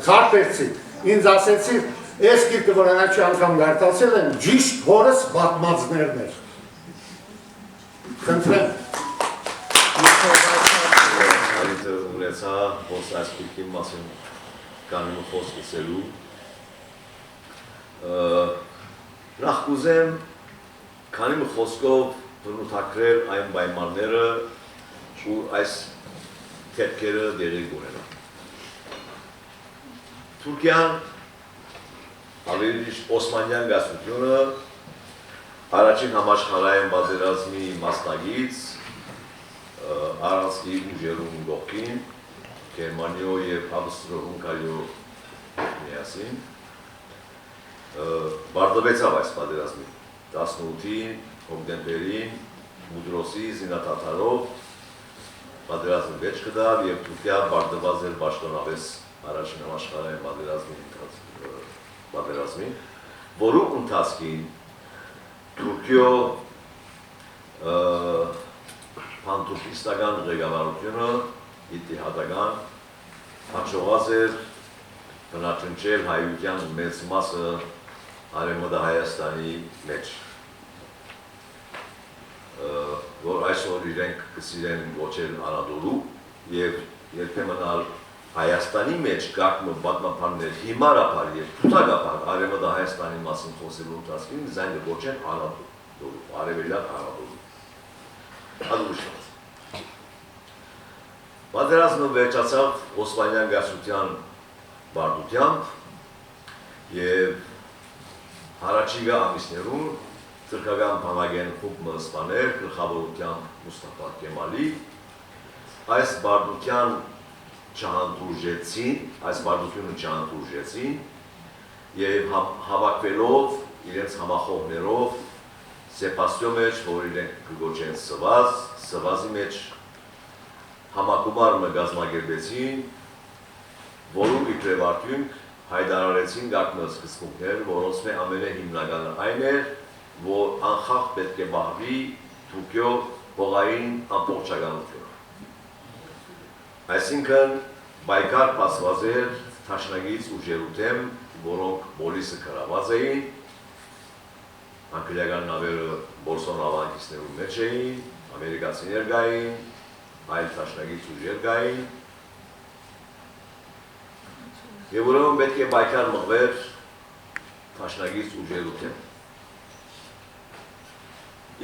Խարպերցի։ Ինձ ասեցի, այս գիրքը, որ առաջի անգամ կարդացել եմ, ճիշտ հորս պատմածներն էր։ Խնդրեմ։ Այդը ունեցա, ոնց այս գիրքի մասին կանում խոսք ասելու։ Նախ կուզեմ քանի մի խոսքով բնութագրել այն պայմանները, որ այս թեփքերը դերի ունենան։ Թուրքիան ավելի Օսմանյան գասությունը առաջին համաշխարհային պատերազմի մասնագից առանցքի ուժերում գողքին Գերմանիո և Ավստրո-Հունգարիո միասին բարձրացավ այս պատերազմի 18-ին հոկտեմբերին Մուդրոսի զինադատարով պատերազմը վեճ կդավ և Թուրքիան բարձրացավ էր պաշտոնապես առաջին համաշխարհային պատերազմին, որում ընթացքին Թուրքիո պանթուրքիստական ղեկավարությունը իդիհադական հաջողած էր բնաճնչել հայության մեծ մասը Արևմտյան Հայաստանի մեջ, որ այսօր իրենք կսիրեն ոչել Անադոլու և երբեմն Հայաստանի մեջ կարգ պատմաբաններ հիմարաբար և թութակաբար Արևմտյան Հայաստանի մասին խոսելու ընթացքին զայն կոչեն Անադոլու, Արևելյան Անադոլու։ Ադուշված։ Պատերազմը վերջացավ Օսմանյան գասության բարդությամբ և հարաճիգա ամիսներում թուրքական բանակեն խումբ մըսպաներ գլխավորությամբ Մուստաֆա Կեմալի այս բարդության չհանդուրժեցին, այս բարդությունը չհանդուրժեցին եւ հավաքվելով իրենց համախոհներով Սեպաստիո մեջ, որ իրենք գոչեն սվազի մեջ համակումար գազմագերբեցին, որում իբրև արդյունք հայտարարեցին գաղտնի սկզբունքներ, որոնց մե ամենահիմնականը այն էր, որ անխախտ պետք է բահվի Թուրքիո հողային ամբողջականությունը։ Այսինքն բայկար պասված էր թաշնագից ուժերու դեմ, որոնք բոլիսը կրաված էին, անգլիական նավերը Բոլսոն ավանդիսներու մեջ էին, ամերիկացիներ գային, այլ թաշնագից ուժեր գային, եւ ուրեմն պետք է բայկար մղվեր թաշնագից ուժերու դեմ։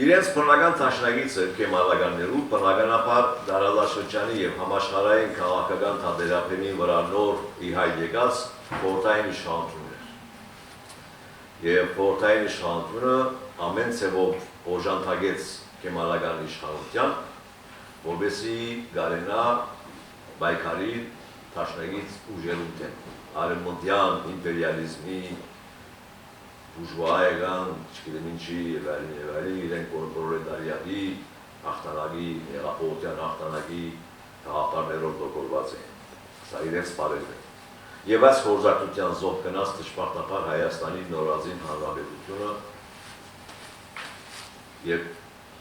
Իրենց բնական թաշնագիցը կեմալականներու բնականաբար դարաշրջանի եւ համաշխարհային քաղաքական թատերապեմի վրա նոր ի հայտ եկած խորհրդային իշխանությունն էր։ Եվ խորհրդային իշխանությունը ամեն ցևով օժանդակեց կեմալական իշխանության, որովհետեւ գարենա բայկարի թաշնագից ուժերու դեմ արևմտյան իմպերիալիզմի բուժվայական, չգիտեմ ինչի եւ այլն իրենք պրոլետարիատի հաղթանակի, հեղափոխության հաղթանակի գաղափարներով դոկորված են։ Սա իրենց բարերն է։ Եվ այս խորհրդատվության զոհ գնաց դժբախտաբար Հայաստանի նորածին հանրապետությունը եւ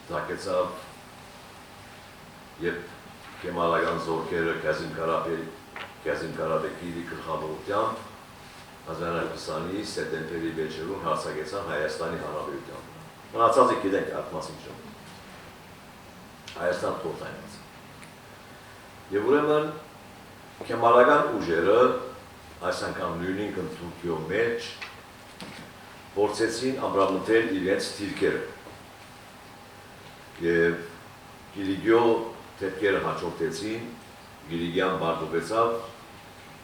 ցակեցավ եւ կեմալական զորքերը Կազին Կարաբեկի գլխավորությամբ 1920-ի սեպտեմբերի վեճերուն հարձակեցան Հայաստանի Հանրապետության։ Մնացածը գիտենք այդ մասին չէ։ Հայաստան խորհրդայինացավ։ Եվ ուրեմն կեմալական ուժերը այս անգամ նույնիսկ Թուրքիո մեջ փորձեցին ամրապնդել իրենց թիրքերը։ Եվ Գիլիգիո թեփքերը հաջորդեցին, Գիլիգիան բարձրացավ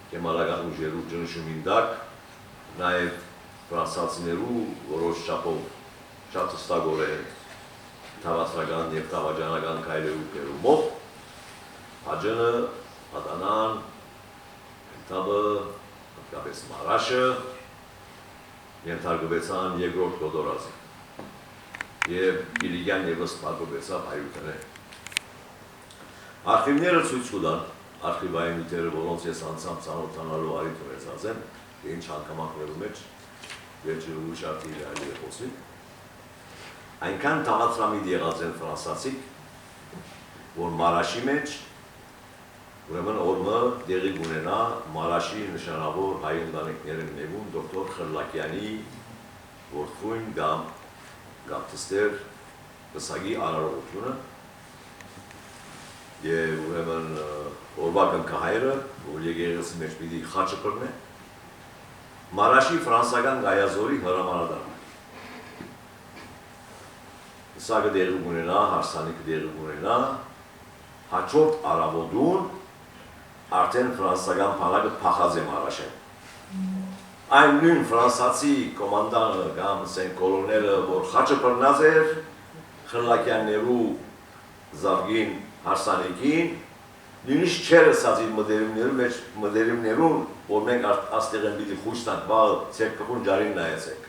կեմալական ուժերու ճնշումին տակ, նաև ֆրանսացիներու որոշ չափով շատ հստակորեն թավասրական եւ թավաջանական քայլերու կերումով Աջանը, Ադանան, Տաբը, հատկապես Մարաշը ենթարկվեցան երկրորդ գոտորածին եւ Գիլիգյան եւս բարգավեցավ հայրուտները։ Արխիվները ցույց կտան արխիվային նյութերը, որոնց ես անցամ ծանոթանալու առիթ ունեցած եմ, ինչ հանգամանքներու մեջ վերջին ուշարդի իրայլի է խոսի։ Այնքան թավացրամիտ եղած են ֆրանսացիք, որ Մարաշի մեջ ուրեմն օրմը դեղի գունենա Մարաշի նշանավոր հայ ընտանիքների ներում դոկտոր Խրլակյանի որդուն գապտստեր վսագի արարողությունը եւ ուրեմն օրվա կնքահայրը, որ եկեղեցի մեջ պիտի խաչը կրնե, Մարաշի ֆրանսական գայազորի հրամանատարն է։ Սա կդեղի ունենա, հարսանիքը դեղի ունենա, հաջորդ առավոտուն արդեն ֆրանսական բանակը փախած է Մարաշեն։ Այն նույն ֆրանսացի կոմանդանը կամ կոլոնելը, որ խաչը կրնած էր, Խրլակյաններու զավգին հարսանիքին, նույնիսկ չեր ասած իր մդերիմներուն, որ մենք աստեղ են պիտի խույս տանք, վաղ ցեք կխուն ջարին նայեցեք։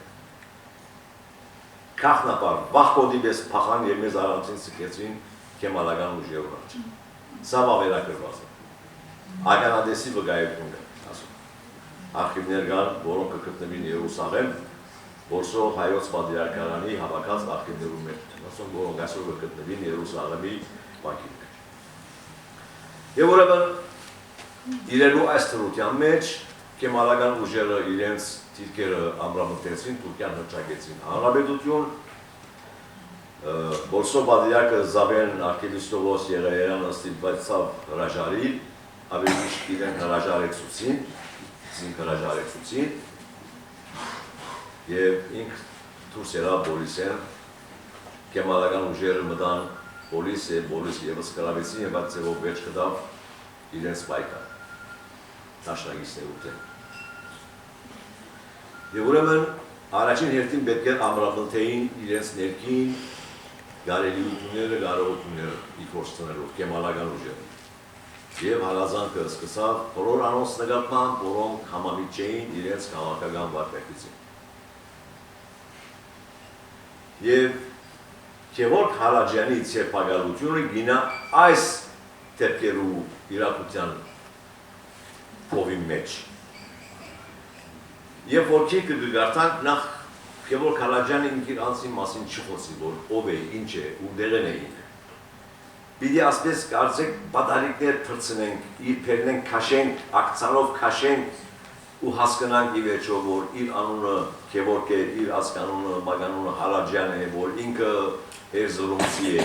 Կախնապար, վախկոդի պես փախան եւ մեզ առանցին սկեցին կեմալական ուժերուն աջ։ Սա վավերակրված է։ Ականադեսի վգայություն կա, ասում։ Արխիվներ կան, որոնք կգտնվին Երուսաղեմ, որսո հայոց պատրիարքարանի հավաքած արխիվներում մեջ, ասում, որոնք այսօր կգտնվին Երուսաղեմի բակի մեջ։ Եվ ուրեմն իրելու այս թրության մեջ կեմալական ուժերը իրենց թիրքերը ամրապնդեցին, Թուրքիան հռչակեցին հանրապետություն, Բոլսո պատրիարքը Զավեն արքիեպիսկոպոս Եղայարյանը ստիպվեցավ հրաժարի, ավելի միշտ իրենք հրաժարեցուցին, եւ ինք դուրս ելավ Բոլիսեն, կեմալական ուժերը մտան Բոլիսը եւս կրավեցին եւ այդ ձևով վերջ կդավ իրենց պայքար դաշնակիցներու դեմ։ Եվ ուրեմն առաջին հերթին պետք է ամրապնդեին իրենց ներքին գարելիությունները, կարողությունները իքորցնելով կեմալական ուժերը։ եւ հարազանքը սկսավ բոլոր անոնց նկատմամբ, որոնք համամիտ չէին իրենց քաղաքական վարպետության։ Եվ Գևորգ Հարաջյանից երբագալությունը գինա այս դեպքերու իրակության փովի մեջ։ Եվ որ քիքը գարտանք նախ Գևորգ Հարաջյանը ինքիր անձի մասին չխոսի, որ ով է, ինչ է, ունդեղեն է ինքը։ Պիտի ասպես կարծեք բադարիկներ թրցնենք, իր պերնենք կաշենք, ակցանով կաշենք ու հասկանանք ի վերջո, որ իր անունը Գևորգ է, իր ասկանունը, մագանունը Հարաջյան է, որ ինքը Էրզրումցի է։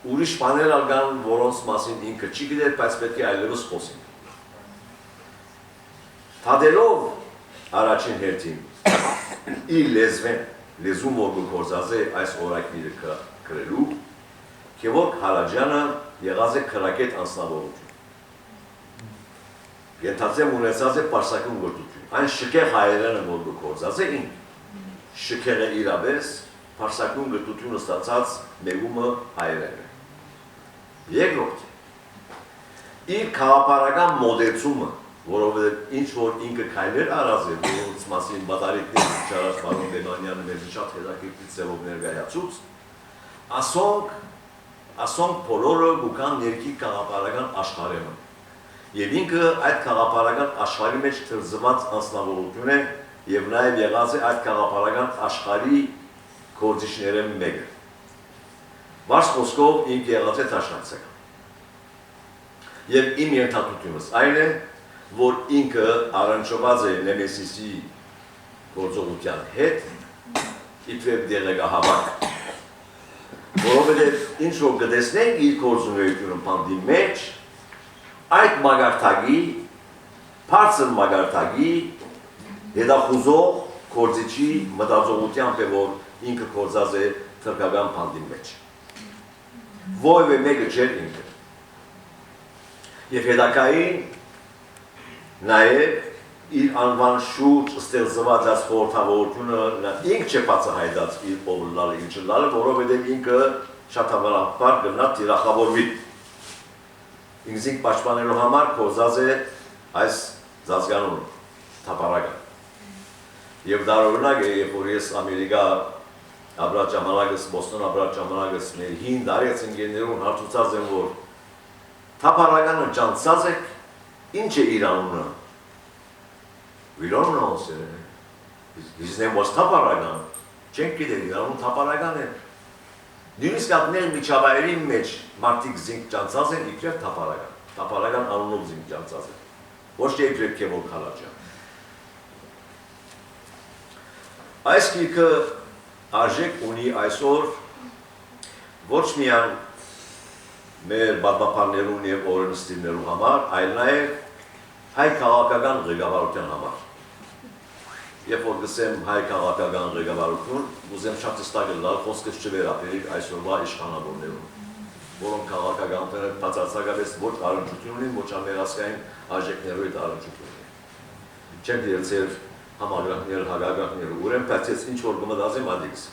Ուրիշ բաներ ալգան, որոնց մասին ինքը չի գիտեր, բայց պետք է այլևս խոսենք։ Թադելով առաջին հերթին իր լեզուն որ գործած է այս օրակիրը գրելու, Գևորգ Հարաջյանը եղած է քրակետ անձնավորություն։ Ենթացեմ ունեցած է պարսակում գործություն։ Այն շքեղ հայերենը որ գործած է ինք, շքեղը իրապես պարսակում գործությունը ստացած մեգումը հայերեն է։ Երկրորդ, իր քաղաքական մոդեցումը, որովհետև ինչ որ ինքը քայլեր արած է, որոնց մասին բադարիկներ ճարած պարոն Բեմանյանը մեզ շատ հետաքրքիր ձևով ներկայացուց, ասոնք բոլորը գուկան ներքի քաղաքական աշխարհը։ Եվ ինքը այդ քաղաքական աշխարհի մեջ թրզված անձնավորություն է եւ նաեւ եղած է այդ քաղաքական աշխարհի գործիչները մեկը։ Վարս խոսքով ինքը եղած է տաշնացակ։ Եվ իմ ենթադրությունս այն է, որ ինքը առնչված է Նեմեսիսի գործողության հետ իբրև դեղեկահավաք, որովհետև ինչ որ գտեսնենք իր գործունեությունը բանդի մեջ, այդ մագարտագի, բարձր մագարտագի, հետախուզող գործիչի մտածողությամբ է, որ ինքը գործած է թրկական բանդի մեջ։ Որևէ մեկը չէր ինքը։ Եվ հետակային նաև իր անվան շուրջ ստեղծված այս խորհրդավորությունը ինք չէ բացահայտած իր ով լալը, ինչը լալը, որովհետև ինքը շատ հավանաբար գնա թիրախավորվի։ Ինքնին պաշտպանելու համար կորզած է այս զազգանունը, թափառական։ Եվ դարօրինակ է, երբ որ ես Ամերիկա ապրած ժամանակս, Բոստոն ապրած ժամանակս մեր հին դարից ընկերներուն հարցուցած եմ, որ թափառականը ճանցած եք, ինչ է իր անունը։ We don't know, sir. His name was թափառական, չենք գիտեր, իր անուն թափառական է։ Նույնիսկ ապներ միջավայրի մեջ մարդիկ զինք ճանցած են, իբրև թափառական անունով զինք ճանցած են։ Ոչ թե իբրև Գևորգ Հարաջյան։ Այս գիրքը արժեք ունի այսօր ոչ միայն մեր բադմապաններուն և օրենստիրներու համար, այլ նաև հայ քաղաքական ղեկավարության համար։ Երբ որ գսեմ հայ քաղաքական ղեկավարություն, ուզեմ շատ հստակ լալ խոսքս չվերապերիր այսօրվա իշխանավորներուն, որոնք քաղաքականները բացարձակապես ոչ առնչություն ունին, ոչ ամերասկային արժեքներու հետ առնչություն ունին։ Չեմ դիրել ձեր համագրակներ, հագագակներ, ուրեմ բայց ես ինչ որ գմտազեմ ադիքս։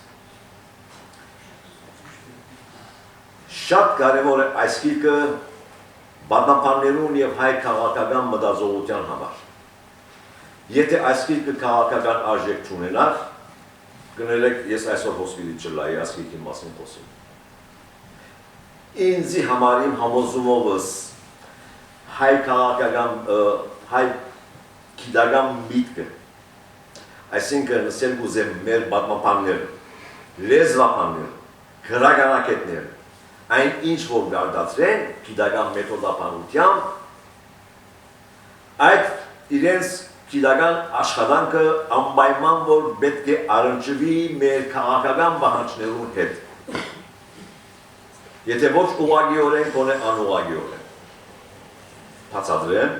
Շատ կարևոր է այս գիրքը բադմապաններուն և հայ քաղաքական մտածողության համար։ Եթե այս գիրքը քաղաքական արժեք չունենար, կներեք ես այսօր հոսպիտի չլայի այս գիրքի մասին խոսում։ Ինձի համար իմ համոզումովս հայ քաղաքական, հայ գիտական միտքը, այսինքն նսել գուզեմ մեր բադմապանները, լեզվապանները, գրագանակետները, այն ինչ որ գարդացրեն գիտական մեթոդապանությամբ, այդ իրենց գիտական աշխատանքը անպայման որ պետք է առնչվի մեր քաղաքական պահանջներուն հետ։ Եթե ոչ ուղղակիորեն, գոնե անուղղակիորեն։ Բացատրեմ,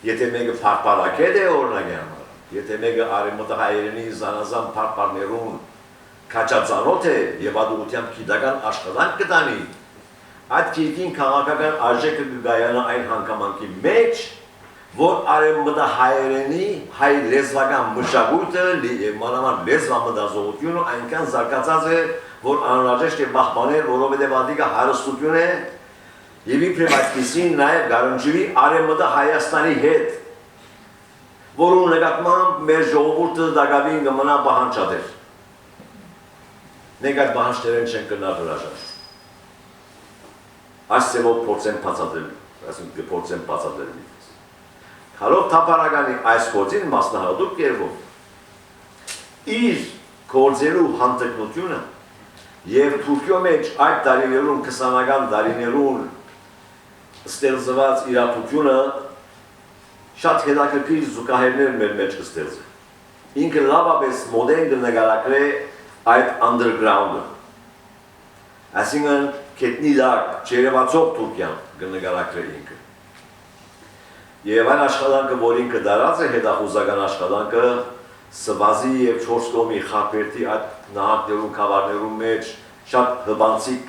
եթե մեկը փառպարակետ է օրինակի համար, եթե մեկը արևմտահայերենի զանազան փառպարներուն քաչածանոթ է եւ ադուղությամբ գիտական աշխատանք կտանի, այդ գիրքին քաղաքական արժեքը կգայանա այն հանգամանքի մեջ, որ արևմտահայերենի հայ լեզվական մշակույթը եւ մանավանդ լեզվամտածողությունը այնքան զարգացած է, որ անհրաժեշտ է պահպանել, որովհետեւ ադիգա հարստություն է Եվ իբրև այդպիսին նաև գարնջվի Արևմտա Հայաստանի հետ, որում նկատմամբ մեր ժողովուրդը դակավին կմնա պահանջատեր։ Մենք այդ պահանջներն չենք գնալ հրաժարվել։ Այս ծևով փորձեմ բացատրել, այսինքն փորձեմ բացատրել։ Քարով թափառականի այս գործին մասնահատուկ կերպով իր գործելու հանդգնությունը եւ Թուրքիո մեջ այդ տարիներուն 20-ական տարիներուն ստեղծված իրադրությունը շատ հետաքրքիր զուգահեռներ մեր մեջ կստեղծի։ Ինքը լավապես մոդել կնկարագրե այդ underground-ը։ Այսինքն գետնի դակ չերևացող Թուրքիան կնկարագրե ինքը։ Եվ այն աշխատանքը, որ ինքը դարած է հետախուզական աշխատանքը, սվազի եւ 4 կողմի խաբերտի այդ նահանգներուն, քաղաքներուն մեջ շատ հբանցիկ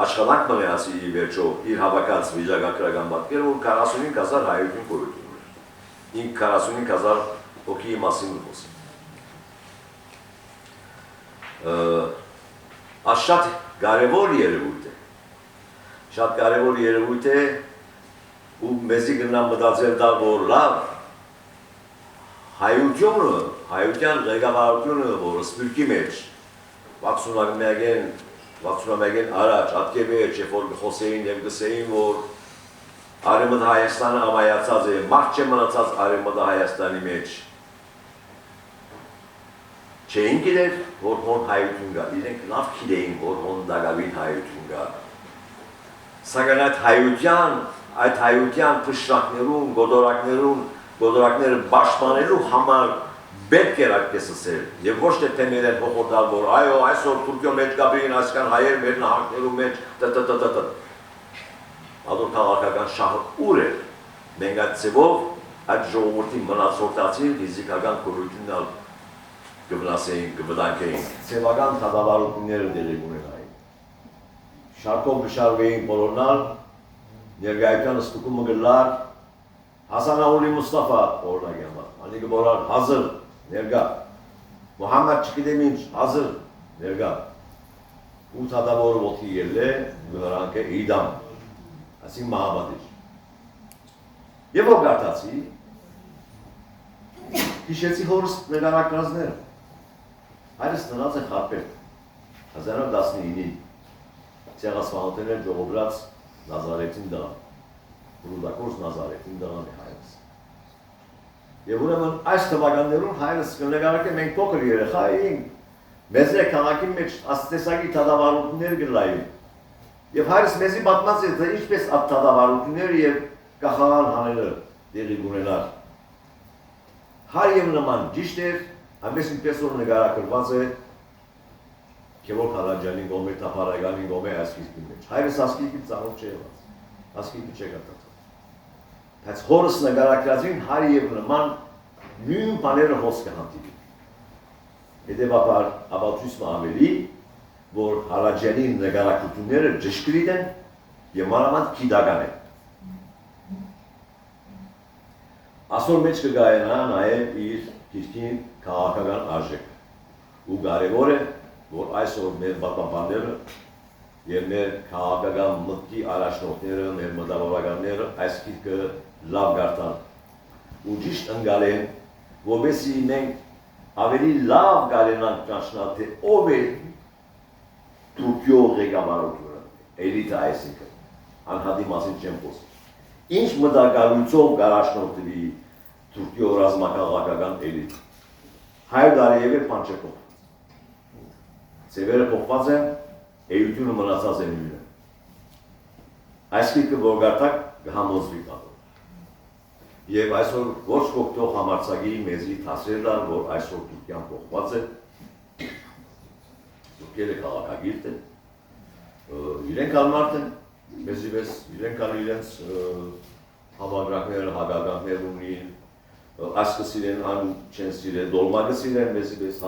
աշխատանք մնացի ի վերջո իր հավաքած վիճակագրական պատկերը, որ 45,000 հայություն գոյություն ուներ։ Ինք 45,000 հոգի մասին խոսի։ Այս շատ կարևոր երևույթ է։ Շատ կարևոր երևույթ է ու մեզի գնամ մտածել դա, որ լավ հայությունը, հայության ղեկավարությունը, որը սպիրկի մեջ 61-ին առաջ ատկեվեջ, երբ որ խոսեին և գսեին, որ Արևմտա Հայաստանը ամայացած է, մարդ չէ մնացած Արևմտա Հայաստանի մեջ։ Չէին գիտեր, որ հոն հայություն կա, իրենք լավ գիտեին, որ հոն դակավին հայություն կա։ Սակայն այդ հայության փշրակներուն, գոդորակները պաշտպանելու համար պետք էր այդպես ասել, եւ ոչ թե թեմերեն հոխոտալ, որ այո, այսօր Թուրքիո մեջ կապին այսքան հայեր մեր նահանգներում մեջ տտտտտ։ Ադոր քաղաքական շահը ուր էր։ Մենք այդ ձևով այդ ժողովրդի մնացորդացին ֆիզիկական կորությունն կվնասեին, կվտանգեին։ Ձևական դատավարությունները դերի ունենային։ Շարքով կշարվեին բոլորնալ, ներկայության ստուգումը գլար, Հասանաուլի Մուստաֆա օրնագի համար, անիկը բոլոր հազր ներգա, Մոհամմադ չգիտեմ ինչ, հազր ներգա, ու թադավորը ոտքի ելե, նրանք է իդամ, ասին մահաբադիր։ Եվ որ գարտացի, հիշեցի հորս նկարակրազները, հայրս տնած է խարպերտ, 1919-ին, ցեղասպանություններ ժողովրած Նազարեթին դղան, Ռուդակորս Նազարեթին դղան է հայրս։ Եվ ուրեմն այս թվականներում հայրս կնկարակե մենք փոքր երեխա էինք, մեզ է քաղաքի մեջ աստեսակի թադավարություններ գլային։ Եվ հայրս մեզի պատմած է, թե ինչպես այդ թադավարությունները եւ կախաղան հանելը դեղի ունենար։ Հայ եւ նման ճիշտ էր, այնպես ինչպես որ նկարագրված է Քևոր Քալաջյանի գոմե Թափարագանի գոմե ասկիպի մեջ։ Հայրս ասկիպի ծանոթ չէ եղած, ասկիպի չէ գտած։ Բայց հորս նկարագրածին հայ եւ նման նույն բաները հոս կհանդիպի։ Հետևաբար ապացույցը ավելի, որ Քալաջյանի նկարագրությունները ճշգրիտ են եւ մանավանդ քիդական են։ Այսօր մեջ կգայանա նաեւ իր քիրքին քաղաքական արժեք։ Ու կարևոր է որ այսօր մեր պատմաբանները եւ մեր քաղաքական մտքի առաջնորդները, մեր մտավորականները այս քիրքը լավ գարտան ու ճիշտ ընկալեն, որովհետեւ մենք ավելի լավ կարենանք ճանաչել, թե ով է Թուրքիո ղեկավարությունը, էլիտա այսինքն, անհատի մասին չեմ խոսում։ Ինչ մտակարույցով առաջնորդվի Թուրքիո ռազմաքաղաքական էլիտ։ 100 տարի է բան չփոխ։ Սևերը փոխված են, էությունը մնացած է նույնը։ Այս քիքը որ գարտակ կհամոզվի կատով։ Եվ այսօր ոչ ոք թող համարձակի մեզի թասրել դար, որ այսօր Թուրքիան փոխված է, Թուրքիերը քաղաքագիրտ են, իրենք ալմարդ են, մեզի վես, իրենք ալ իրենց համագրակները, հագագանքներ ունին, ասկը սիրեն, ան չեն սիրեն, դոլմագը սիրեն, մեզի վես,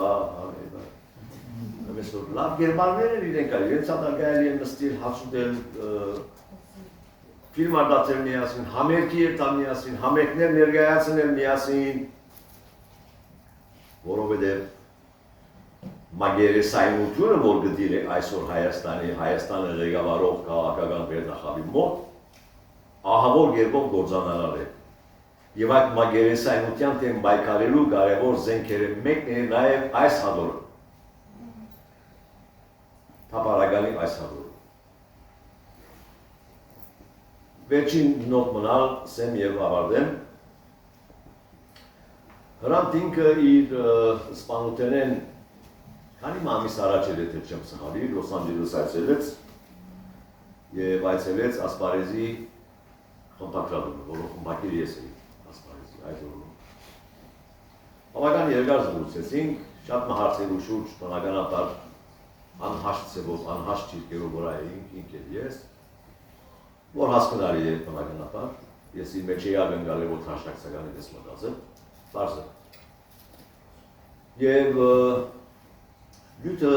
Մեզ որ լավ գերմաններ են իրենք ալ, իրենց ատարգայել են նստիր, հացուտել, ֆիլմ արտացել միասին, համերքի էր տալ միասին, համերքներ ներգայացն էր միասին, որովհետև մագերեսայնությունը, որ գտիր է այսօր Հայաստանը ղեկավարող քաղաքական վերնախավի մոտ, ահավոր երբով գործանարար է։ Եվ այդ մագերեսայնության դեմ պայքարելու կարևոր զենքերը մեկն է նաև այս հադորը։ Թափառականի այս հադորը։ Վերջին նոտ մնալ սեմ եւ ավարտեմ։ Հրանտ ինքը իր սպանութենեն քանի ամիս առաջ էր եթե չեմ սխալի Լոս Անջելես այցելեց եւ այցելեց ասպարեզի խմբակրատունը, որը խմբակիր ես էի ասպարեզի այդ օրում։ Բավական երկար զրուցեցինք, շատ հարցերու շուրջ բնականաբար անհաշտ ծևով, անհաշտ ճիրկերով վրա էինք, ինք եւ ես, որ հասկանալի է բնականաբար, ես իր մեջ էի ակնկալել, որ հաշտակցականի դես մտածել, բարձր։ Եվ լյութը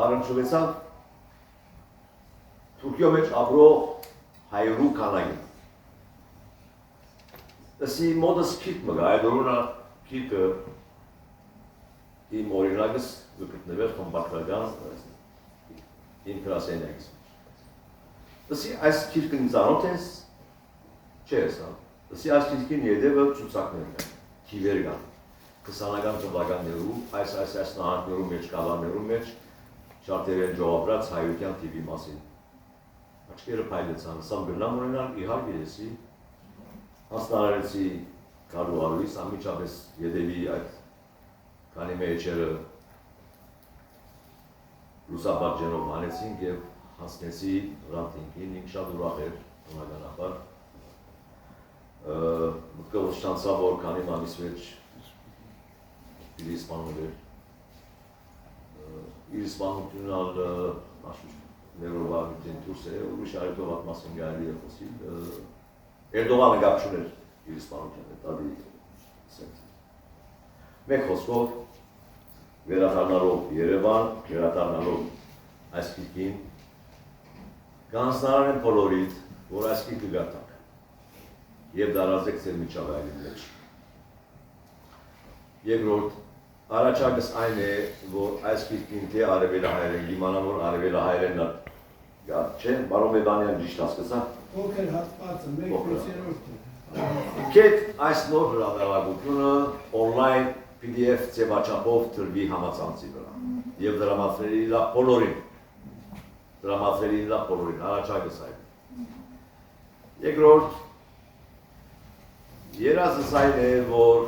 առնչվեցավ Թուրքիո մեջ ապրող հայրու կանային։ Ասի մոդս քիտ մգա, այդ օրունա քիտը իմ օրինակս գտնվել խմբակրական իմ կրասենյակից։ Ասի այս քիրկն ծանոթ ես, չէ ես ան։ Ասի այս քիրկին ետևը ցուցակներն են, թիվեր կան, 20-ական թվականներու, այս նահանգներու մեջ, կալաններու մեջ շատեր են ժողովրած հայության թիվի մասին։ Աչքերը փայլեցան, սամ գնամ ունենալ իհարկե եսի, հասնարարեցի կարուարույս, ամիջապես ետևի այդ քանի մեջերը լուսաբաժենով հանեցինք և հասնեցի ռանտինքին, ինք շատ ուրախ էր, բնականաբար, մտքը ոչտանցա, որ քանի ամիս մեջ իր իսպանում էր, իր իսպանությունն ալ ներովավիտին դուրս է, ուրիշ արետով այդ մասին գայելի է խոսիլ, Էրդողանը գապ չուներ իր իսպանությունը, տադի սենտ։ Մեկ խոսքով, վերադառնալով Երևան, վերադառնալով այս քիքին, կանցնարան են բոլորիդ, որ այս քիքը գատակ և դարազեք ձեր միջավայրի մեջ։ Երկրորդ, առաջարկս այն է, որ այս քիքին թե արևելահայերեն, իմանամ, որ արևելահայերենն գատ չէ, Բարոմեդանյան ճիշտ հասկացա։ Փոքր հատվածը, 1/3 Կետ այս նոր հրատարակությունը on-line PDF ձևաչափով տրվի համացանցի վրա և դրամատների լավ բոլորին, առաջարկս այն։ Երկրորդ, երազս այն է, որ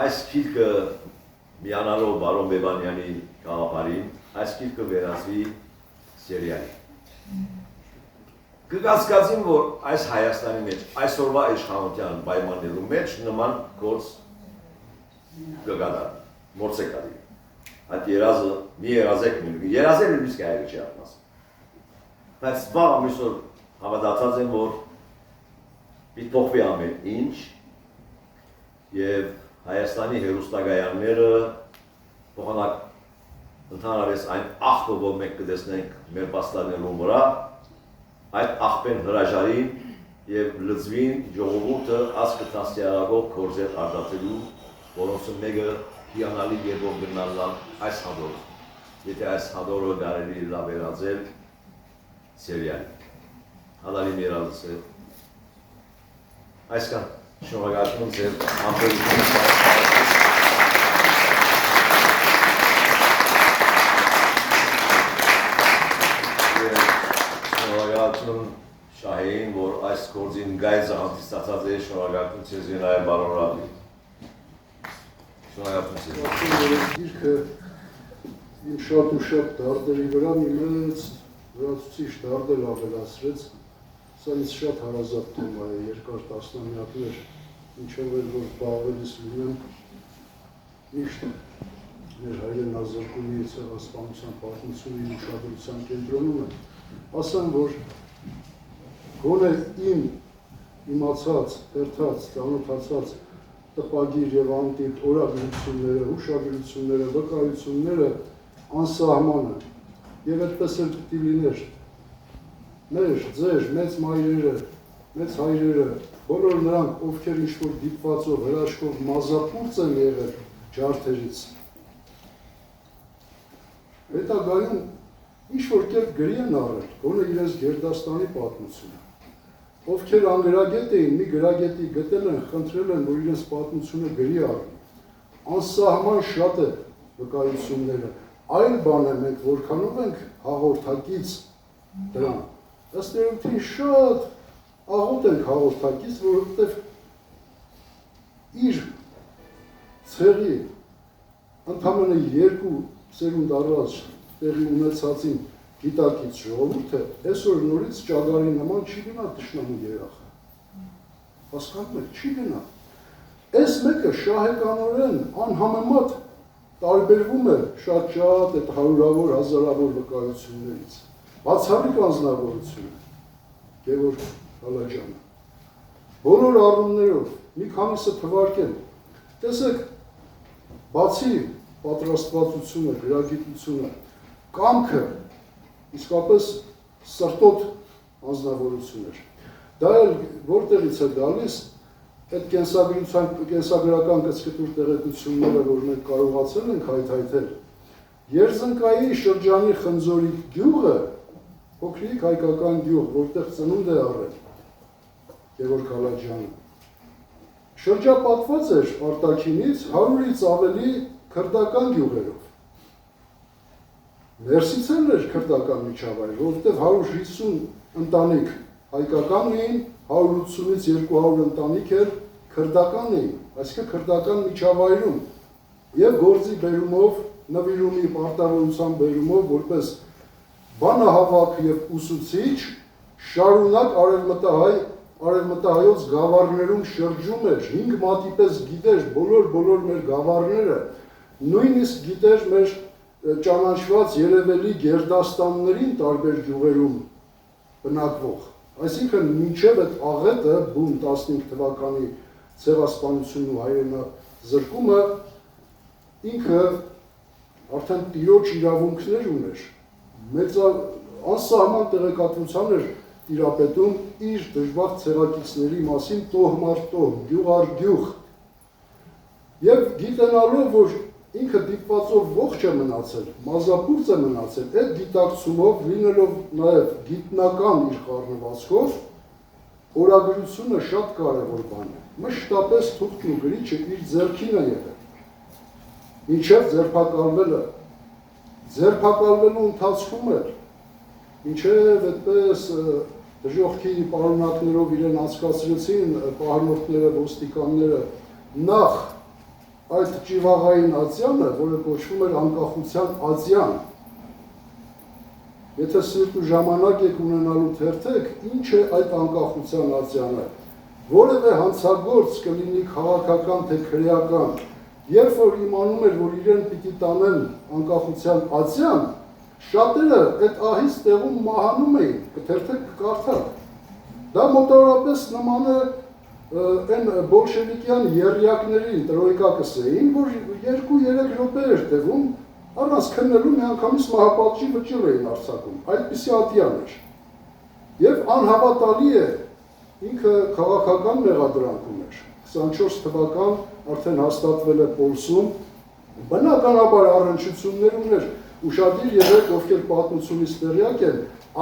այս քիրքը միանալով Բարոն Բեբանյանի գաղափարին, այս քիրքը վերածվի սերիալի։ Կկասկածին, որ այս Հայաստանի մեջ, այսօրվա իշխանության պայմաններու մեջ նման գործ կգադար, մորցեկադի։ Այդ երազը, մի երազեք մինգ, երազել է միսկ այրը չի ատմասը։ Բայց վաղ ամիսոր հավատացած եմ, որ պիտ փոխվի ամեն ինչ և Հայաստանի հեռուստագայանները փոխանակ ընդհանրապես այն աղբը, որ մենք կտեսնենք մեր պաստառներուն վրա, այդ աղբեն հրաժարին և լծվին ժողովուրդը ասկը տասյարակով կորզեր արդատելու, որոնցում մեկը հիանալի երբով գնալան այս հադորը, եթե այս հադորը գարելի լավ վերածել սերիալի, հադալի մերազս է, այսքան շնորհակալություն ձեր շնորհակալություն Շահեին, որ այս գործին գայձը հանդիսացած է, շնորհակալություն ձեզ նաև բարոն Ռաբի։ Շնորհակալություն ձեզ։ Գիրքը իմ շատ ու շատ դարդերի վրա մի մեծ լրացուցիչ դարդեր ավելացրեց, սա ինձ շատ հարազատ թեմա է, երկար տասնամյակներ, ինչով էր, որ զբաղվելիս լինեմ, միշտ մեր հայրենազրկումի ցեղասպանության պատմությունների ուշադրության կենտրոնում է, ասեմ, որ գոնե իմ իմացած, հերթած, ծանոթացած տպագիր և անտիպ օրագրությունները, հուշագրությունները, վկայությունները անսահման են և այդպես էլ պիտի լիներ։ Մեր, ձեր, մեծ մայրերը, մեծ հայրերը, բոլոր նրանք, ովքեր ինչ-որ դիպվածով, հրաշքով մազապուրծ են եղել ջարդերից, հետագայում ինչ-որ կերպ գրի են առել, գոնե իրենց Գերդաստանի պատմությունը։ Ովքեր անգրագետ էին, մի գրագետի գտել են, խնդրել են, որ իրենց պատմությունը գրի առնի։ Անսահման շատ է վկայությունները։ Այլ բան է մենք որքանով ենք հաղորդակից դրան։ Ըստ երևույթին շատ աղոտ ենք հաղորդակից, որովհետև իր ցեղի ընդամենը 2 սերունդ առաջ տեղի ունեցածին գիտակից ժողովուրդը այսօր նորից ճագարի նման չի գնա թշնամու երախը։ Հասկանում եք, չի գնա։ Այս մեկը շահեկանորեն անհամեմատ տարբերվում է շատ այդ հարյուրավոր, հազարավոր վկայություններից։ Բացառիկ անձնավորություն է Գևորգ Ալաջյանը։ Բոլոր առումներով մի քանիսը թվարկեն։ Տեսեք, բացի պատրաստվածությունը, գրագիտությունը, կամքը իսկապես սրտոտ անձնավորություն էր։ Դա էլ որտեղից է գալիս այդ կենսագրական կցկտուր տեղեկությունները, որ մենք կարողացել ենք հայթայթել, Երզնկայի շրջանի Խնձորի գյուղը, փոքրիկ հայկական գյուղ, որտեղ ծնունդ է առել Գևորգ Ալաջյանը, շրջապատված էր արտաքինից 100-ից ավելի քրդական գյուղերով։ Ներսից էր քրդական միջավայր, որովհետև 150 ընտանիք հայկական էին, 180-ից 200 ընտանիք էր քրդական էին, այսինքն քրդական միջավայրում եւ գործի բերումով, նվիրումի պարտավորության բերումով որպես բանահավաք եւ ուսուցիչ շարունակ արևմտահայոց գավառներում շրջում էր, 5 մատի պես գիտեր բոլոր մեր գավառները, նույնիսկ գիտեր մեր ճանաչված երևելի գերդաստաններին տարբեր գյուղերում բնակվող։ Այսինքն մինչև այդ աղետը բուն 15 թվականի ցեղասպանությունն ու հայրենազրկումը ինքը արդեն տիրոջ իրավունքներ ուներ, անսահման տեղեկատվության էր տիրապետում իր դժբախտ ցեղակիցների մասին տոհմ առ տոհմ, գյուղ առ գյուղ։ Եվ գիտենալով, որ ինքը դիպվածով ողջ է մնացել, մազապուրծ է մնացել, այդ գիտակցումով, լինելով նաև գիտնական իր խառնվածքով, օրագրությունը շատ կարևոր բան է։ Մշտապես թուղթն ու գրիչը իր ձեռքին է եղել։ Մինչև ձերբակալվելու ընթացքում էր, մինչև այդպես դժոխքի պարունակներով իրեն անցկացրեցին պահանորդները, ոստիկանները, նախ այդ ճիվաղային ածյանը, որը կոչվում էր անկախության ածյան, եթե սիրտ ու ժամանակ եք ունենալու թերթեք, ինչ է այդ անկախության ածյանը, որևէ հանցագործ կլինի քաղաքական թե քրեական, երբ որ իմանում էր, որ իրեն պիտի տանեն անկախության ածյան, շատերը այդ ահից տեղում մահանում էին, կթերթեք կկարդաք։ Դա մոտավորապես նման է այն բոլշևիկյան եռյակներին տրոյկա կսեին, որ 2-3 րոպե էր տևում, առանց քննելու միանգամից մահապատժի վճիռ էին արձակում, այդպիսի ատյան էր։ Եվ անհավատալի է, ինքը քաղաքական մեղադրանքում էր, 24 թվական արդեն հաստատվել է Պոլսում, բնականաբար առնչություններ ուներ, ուշադիր եղեք, ովքեր պատմությունից տեղյակ են,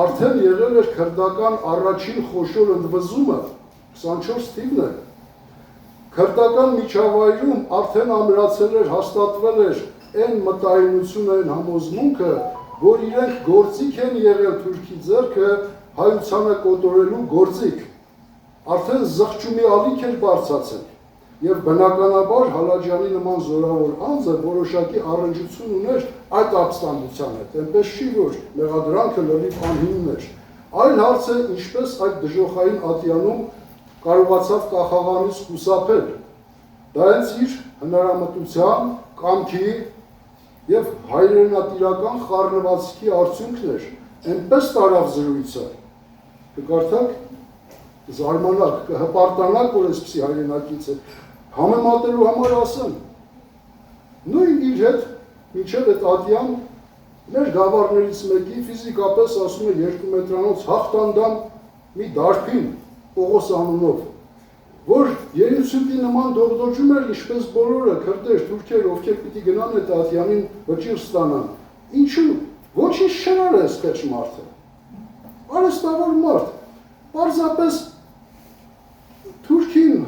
արդեն եղել էր քրդական առաջին խոշոր ընդվզումը, 24 թիվն է, քրդական միջավայրում արդեն ամրացել էր, հաստատվել էր այն մտայնությունը, այն համոզմունքը, որ իրենք գործիք են եղել թուրքի ձեռքը հայությանը կոտորելու գործիք, արդեն զղջումի ալիք էր բարձացել, և բնականաբար Հալաջյանի նման զորավոր անձը որոշակի առնչություն ուներ այդ ապստամբության հետ, այնպես չի, որ մեղադրանքը լրիվ անհիմն էր, այլ հարց է ինչպես այդ դժոխային ատյանում կարողացավ կախաղանից խուսափել, դա հենց իր հնարամտության, կամքի և հայրենատիրական խառնվածքի արդյունքն էր, այնպես տարավ զրույցը, կկարդաք, զարմանակ, կհպարտանակ, որ այսպիսի հայրենակից է, համեմատելու համար ասեմ, նույն իր հետ, մինչև այդ ատյան, մեր գավառներից մեկի ֆիզիկապես ասում է 2 մետրանոց հաղթանդամ մի դարբին Պողոս անունով, որ երեսուտի նման դողդոջում էր ինչպես բոլորը քրդեր, թուրքեր, ովքեր պիտի գնան այդ ատյանին վճիռ ստանան, ինչու, Ոչինչ չեն արել այստեղ մարդը։ Արհեստավոր մարդ, պարզապես Թուրքին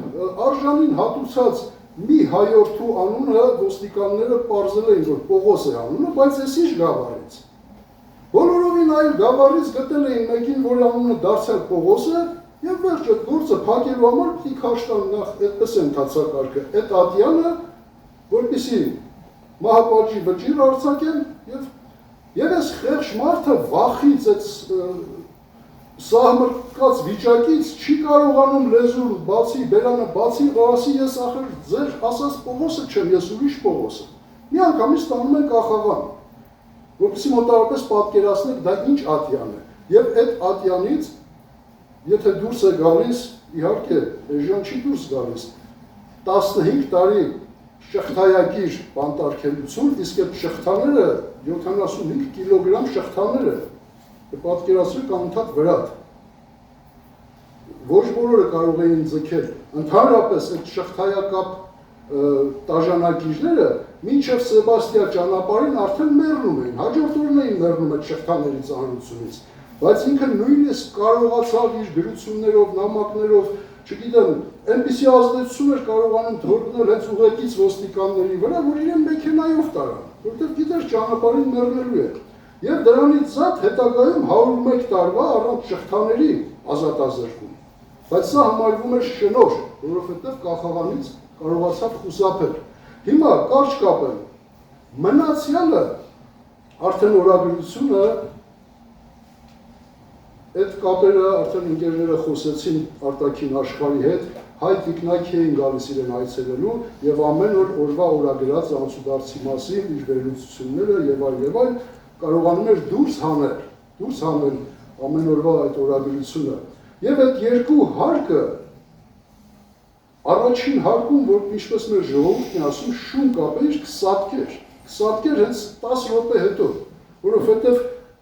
արժանին հատուցած մի հայորդու անունը ոստիկանները պարզել էին, որ Պողոս է անունը, բայց ես ինչ գավառից։ Բոլորովին այլ գավառից գտել էին մեկին, որ անունը դարձյալ Պողոս է, եւ վերջ այդ գործը փակելու համար պիտի քաշ տան նախ այդպես են թացակարգը, այդ ատյանը, որպեսզի մահապատժի վճիռ արձակեն եւ այս խեղճ մարդը վախից այդ սահմռկած վիճակից չի կարողանում լեզուն բացի, բերանը բացի, ասի ես ախր ձեր ասած Պողոսը չեմ, ես ուրիշ Պողոս եմ։ Մի անգամից ստանում են կախաղան, որպեսզի մոտավորապես պատկերացնեք դա ինչ ատյան է։ Եվ այդ ատյանից, եթե դուրս է գալիս, իհարկե, էժան չի դուրս գալիս, 15 տարի շղթայակիր բանտարկելություն, իսկ այդ շղթաները 75 կիլոգրամ շղթաները պատկերացրեք անընդհատ վրատ։ Ոչ բոլորը կարող էին ձգել, ընդհանրապես այդ շղթայակապ տաժանակիչները մինչև Սեբաստիա ճանապարհին արդեն մեռնում էին, հաջորդ օրն էին մեռնում այդ շղթաների ծանրությունից, բայց ինքը նույնիսկ կարողացավ իր գրություններով, նամակներով, չգիտեմ, այնպիսի ազդեցություն էր կարողանում թողնել հենց ուղեկից ոստիկանների վրա, որ իրեն մեքենայով տարան, որտեղ գիտեր ճանապարհին մեռնելու է։ Եվ դրանից զատ հետագայում 101 տարվա առանց շղթաների ազատազրկում։ Բայց սա համարվում էր շնոր, որովհետև կախաղանից կարողացավ խուսափել։ Հիմա կարճ կապել, մնացյալը արդեն օրագրությունը, այդ կապերը արդեն ընկերները խոսեցին արտաքին աշխարհի հետ, հայ տիկնակ էին գալիս իրեն այցելելու եւ ամեն օր օրվա օրագրած անցուդարձի մասին իր վերլուծությունները եւ այլ կարողանում էր դուրս հանել ամեն օրվա այդ օրագրությունը։ Եվ այդ երկու հարկը առաջին հարկում, որ ինչպես մեր ժողովուրդն է ասում, շուն կապեր կսատկեր հենց 10 րոպե հետո, որովհետև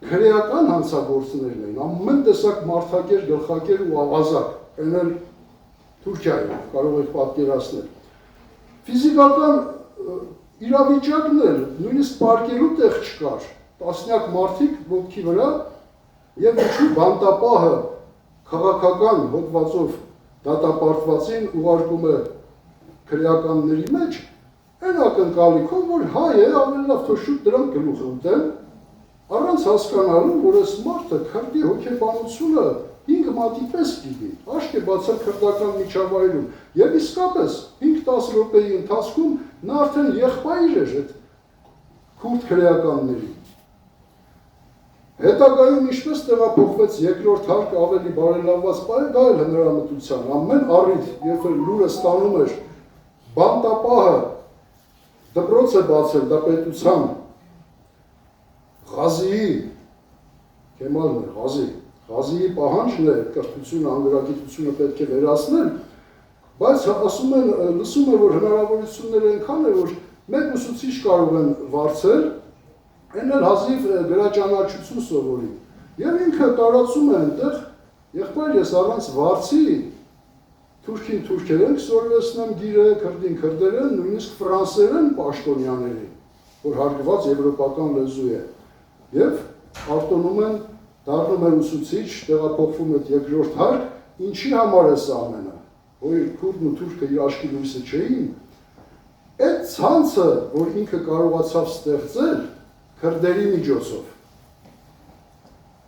քրեական հանցագործներն էին, ամեն տեսակ մարդակեր, գլխակեր ու ավազակ, այն էլ Թուրքիայում կարող եք պատկերացնել։ Ֆիզիկական իրավիճակն էլ նույնիսկ պարկելու տեղ չկար, տասնյակ մարդիկ ոտքի վրա եւ ինչու բանտապահը քաղաքական հոդվածով դատապարտվածին ուղարկում է քրեականների մեջ, այն ակնկալիքով, որ հայ է, ավելի լավ թող շուտ դրանք գլուխ ուտեն, առանց հասկանալու, որ այս մարդը քրդի հոգեբանությունը 5 մատի պես գիտի, աշկ է բացել քրդական միջավայրում, եւ իսկապես 5-10 րոպեի ընթացքում նա արդեն եղբայր էր այդ քուրդ քրեականների։ Հետագայում ինչպես տեղափոխվեց երկրորդ հարկը ավելի բարելավված պայել, դա էլ հնարամտության, ամեն առիթ, երբ լուրը ստանում էր, բանտապահը դպրոց է բացել, դա պետության Ղազիի, Կեմալն է, Ղազիի պահանջն է, կրթությունը, անգրագիտությունը պետք է վերացնել, բայց ասում են, լսում է, որ հնարավորությունները այնքան է, որ մեկ ուսուցիչ կարող են վարձել, այն էլ հազիվ գրաճանաչություն սովորի։ Եվ ինքը տարածում է այնտեղ, եղբայր ես առանց վարձի, թուրքին թուրքերեն կսորվեցնեմ գիրը, քրդին քրդերեն, նույնիսկ ֆրանսերեն պաշտոնյաների, որ հարգված եվրոպական լեզու է։ Եվ արտոնում են, դառնում են ուսուցիչ, տեղափոխվում այդ երկրորդ հարկ, ինչի համար է սա ամենը, որ քուրդն ու թուրքը իր աչքի լույսը չէին, այդ ցանցը, որ ինքը կարողացավ ստեղծել քրդերի միջոցով,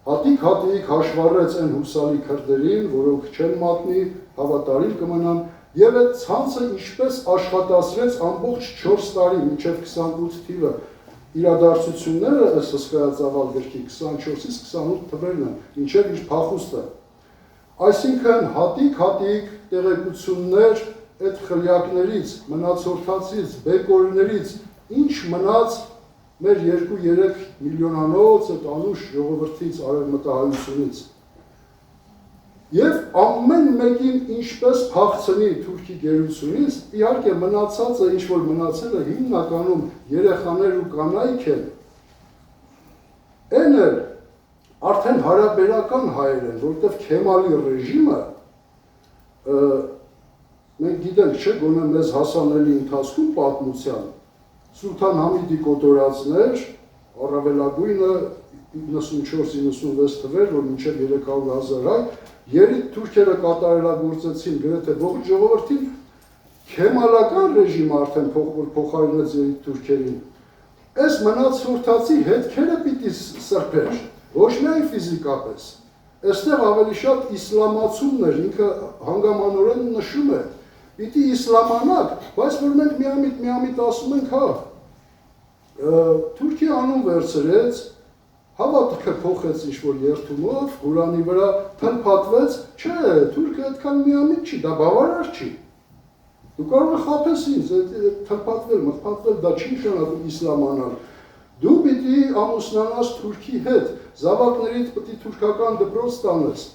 հատիկ հաշվառեց այն հուսալի քրդերին, որոնք չեն մատնի, հավատարիմ կմնան, եւ այդ ցանցը ինչպես աշխատացրեց ամբողջ 4 տարի, մինչև 28 թիվը, իրադարձությունները այս հսկայածավալ գրքի 24-ից 28 թվերն են, ինչև իր փախուստը։ Այսինքն հատիկ տեղեկություններ այդ խլյակներից, մնացորդացից, բեկորներից, ինչ մնաց մեր 2-3 միլիոնանոց այդ անուշ ժողովրդից, արևմտահայությունից։ Եվ ամեն մեկին ինչպես փախցնի թուրքի գերությունից, իհարկե մնացածը, ինչ որ մնացել է, հիմնականում երեխաներ ու կանայք են, այն էլ արդեն հարաբերական հայեր են, որտեղ Քեմալի ռեժիմը, մենք գիտենք, չէ, գոնե մեզ հասանելի ընթացքում պատմության, Սուլթան Համիդի կոտորածներ, առավելագույնը 94-96 թվեր, որ մինչև 300,000 հայ, երիտ թուրքերը կատարելագործեցին գրեթե ողջ ժողովրդին, քեմալական ռեժիմը արդեն փոխարինեց երիտ թուրքերին։ Այս մնաց հորթացի հետքերը պիտի սրբեր, ոչ միայն ֆիզիկապես։ Այստեղ ավելի շատ իսլամացումն էր, ինքը հանգամանորեն նշում է, պիտի իսլամանակ, բայց որ մենք միամիտ ասում ենք, հա, Թուրքիա անուն վերցրեց, հավատքը փոխեց ինչ-որ երթումով, Ղուրանի վրա թլփատվեց, չէ, թուրքը այդքան միամիտ չի, դա բավարար չի։ Դու կարող ես խաբես ինձ, թլփատվել, մխպատվել, դա չի նշանակում իսլամանալ։ Դու պիտի ամուսնանաս թուրքի հետ, զավակներիդ պիտի թուրքական դպրոց տանես,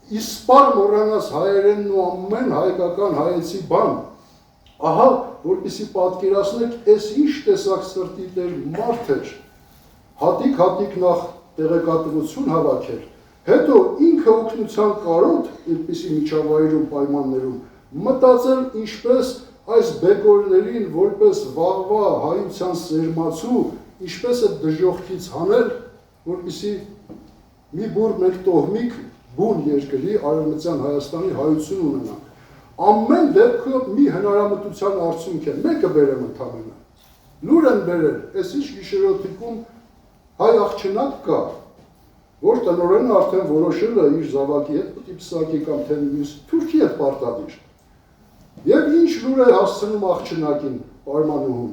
իսպար մոռանաս հայերենն ու ամեն հայկական հայեցի բան։ Ահա, որպեսզի պատկերացնեք, այս ինչ տեսակ սրտի տեր մարդ էր, հատիկ նախ տեղեկատվություն հավաքել, հետո ինքը օգնության կարոտ, այդպիսի միջավայրում պայմաններում, մտածել ինչպես այս բեկորներին որպես վաղվա հայության սերմացու, ինչպես է դժողքից հանել, որպեսզի մի բուր մենք տոհմիկ բուն երկրի Արևմտյան Հայաստանի հայություն ունենանք։ Ամեն դեպքը մի հնարամտության արդյունք է, մեկը բերեմ ընդամենը։ Լուր են բերել, այս ինչ գիշերօթիկում հայ աղջնակ կա, որ տնօրենը արդեն որոշել է իր զավակի հետ պիտի պսակի կամ թե մյուս Թուրքի հետ պարտադիր։ Եվ ինչ լուր է հասցնում աղջնակին պայմանուհուն։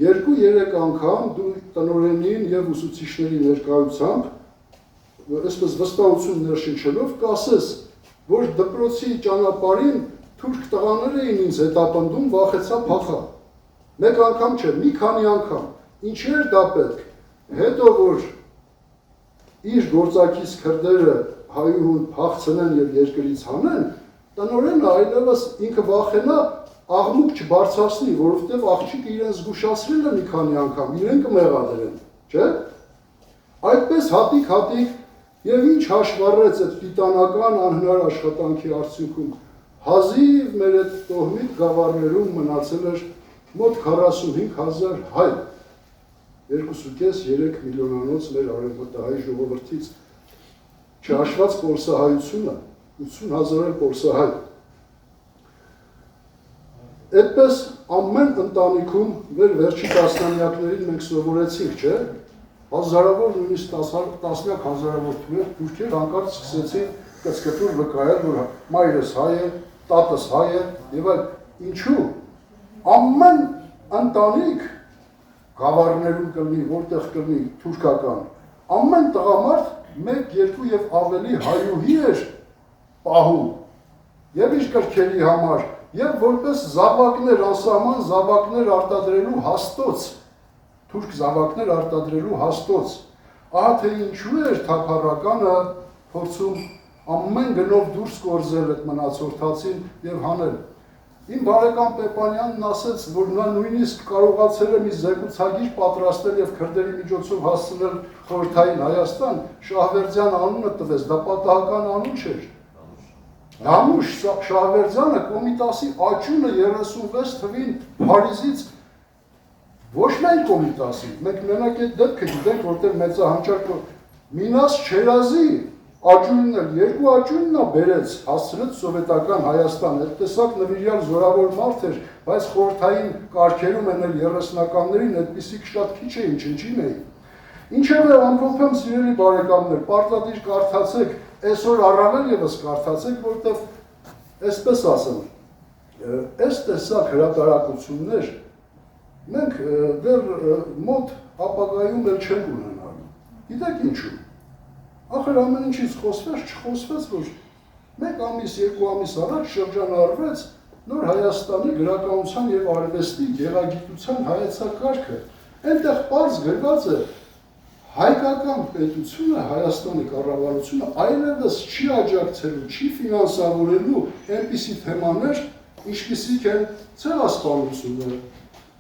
2-3 անգամ դու տնօրենին եւ ուսուցիչների ներկայությամբ այսպես վստահություն ներշնչելով կասես, որ դպրոցի ճանապարհին թուրք տղաներ էին ինձ հետապնդում, վախեցա փախա։ Մեկ անգամ չէ, մի քանի անգամ։ Ինչեր դա պետք։ Հետո որ իր գործակից քրդերը հայուհուն փախցնեն եւ երկրից հանեն, տնօրենը այլևս ինքը վախենա աղմուկ չբարձրացնի, որովհետեւ աղջիկը իրեն զգուշացրել է մի քանի անգամ, իրեն կմեղադրեն, չէ՞։ Այդպես հատիկ եւ ինչ հաշվառեց այդ տիտանական անհնար աշխատանքի արդյունքում, հազիվ մեր այդ տոհմիկ գավառներում մնացել էր մոտ 45,000 հայ, 2.5-3 միլիոնանոց մեր արևմտահայ ժողովրդից, չհաշված պորսահայությունը, 80,000 պորսահայ։ Այդպես ամեն ընտանիքում մեր վերջի տասնամյակներին մենք սովորեցինք, չէ՞։ Հազարավոր նույնիսկ տասնյակ հազարավոր թուրքեր հանկարծ սկսեցին կծկտուր վկայել, որ մայրս հայ է, տատս հայ է, եւ այլ ինչու։ Ամեն ընտանիք գավառներում կլինի, որտեղ կլինի թուրքական, ամեն տղամարդ 1-2 եւ ավելի հայուհի էր պահում, եւ իր կրքերի համար, եւ որպես զավակներ, անսահման զավակներ արտադրելու հաստոց, թուրք զավակներ արտադրելու հաստոց, ահա թե ինչու էր թափառականը փորձում ամեն գնով դուրս կորզել այդ մնացորդացին եւ հանել։ Իմ բարեկամ Պեպանյանն ասեց, որ նա նույնիսկ կարողացել է մի զեկուցագիր պատրաստել եւ քրդերի միջոցով հասցնել խորհրդային Հայաստան, Շահվերդյան անունը տվեց, դա պատահական անուն չէր։ Նամուշ Շահվերդյանը Կոմիտասի աճյունը 36 թվին Փարիզից ոչ միայն Կոմիտասի, մենք մենակ այդ դեպքը գիտենք, որտեղ մեծահանճար Մինաս Չերազի աճյունն էլ, 2 աճյունն է բերեց, հասցրեց սովետական Հայաստան, այդ տեսակ նվիրյալ զորավոր մարդ էր, բայց խորհրդային կարգերում են էլ 30-ականներին այդպիսիք շատ քիչ էին, չնչին էին։ Ինչևէ, ամփոփեմ սիրելի բարեկամներ, պարտադիր կարդացեք, այսօր առավել եւս կարդացեք, որտեղ այսպես ասեմ, այս տեսակ հրատարակություններ մենք դեռ մոտ ապագայում էլ չենք ունենալու։ Գիտեք ինչու։ Ախր ամեն ինչից խոսվեց, չխոսվեց, որ 1 ամիս, 2 ամիս առաջ շրջանառվեց նոր Հայաստանի գրականության եւ արվեստի գեղագիտության հայեցակարգը։ Այնտեղ պարզ գրված է հայկական պետությունը, Հայաստանի կառավարությունը այլևս չի աջակցելու, չի ֆինանսավորելու այնպիսի թեմաներ, ինչպիսիք են ցեղասպանությունը,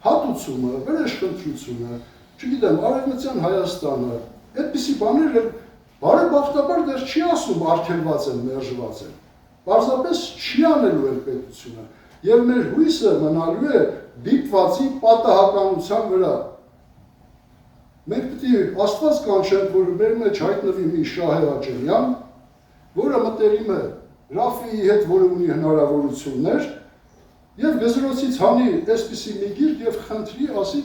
հատուցումը, վերաշխնդրությունը, չգիտեմ, Արևմտյան Հայաստանը, այդպիսի բաներ բարեբախտաբար դեռ չի ասում արգելված են, մերժված են, պարզապես չի անելու են պետությունը, եւ մեր հույսը մնալու է դիպվածի պատահականության վրա։ մենք պետք է Աստված կանչենք, որ մեր մեջ հայտնվի մի Շահե Հաճելյան, որը մտերիմ է Ռաֆիի հետ, որը ունի հնարավորություններ, եւ գզրոցից հանի այսպիսի մի գիրք եւ խնդրի ասի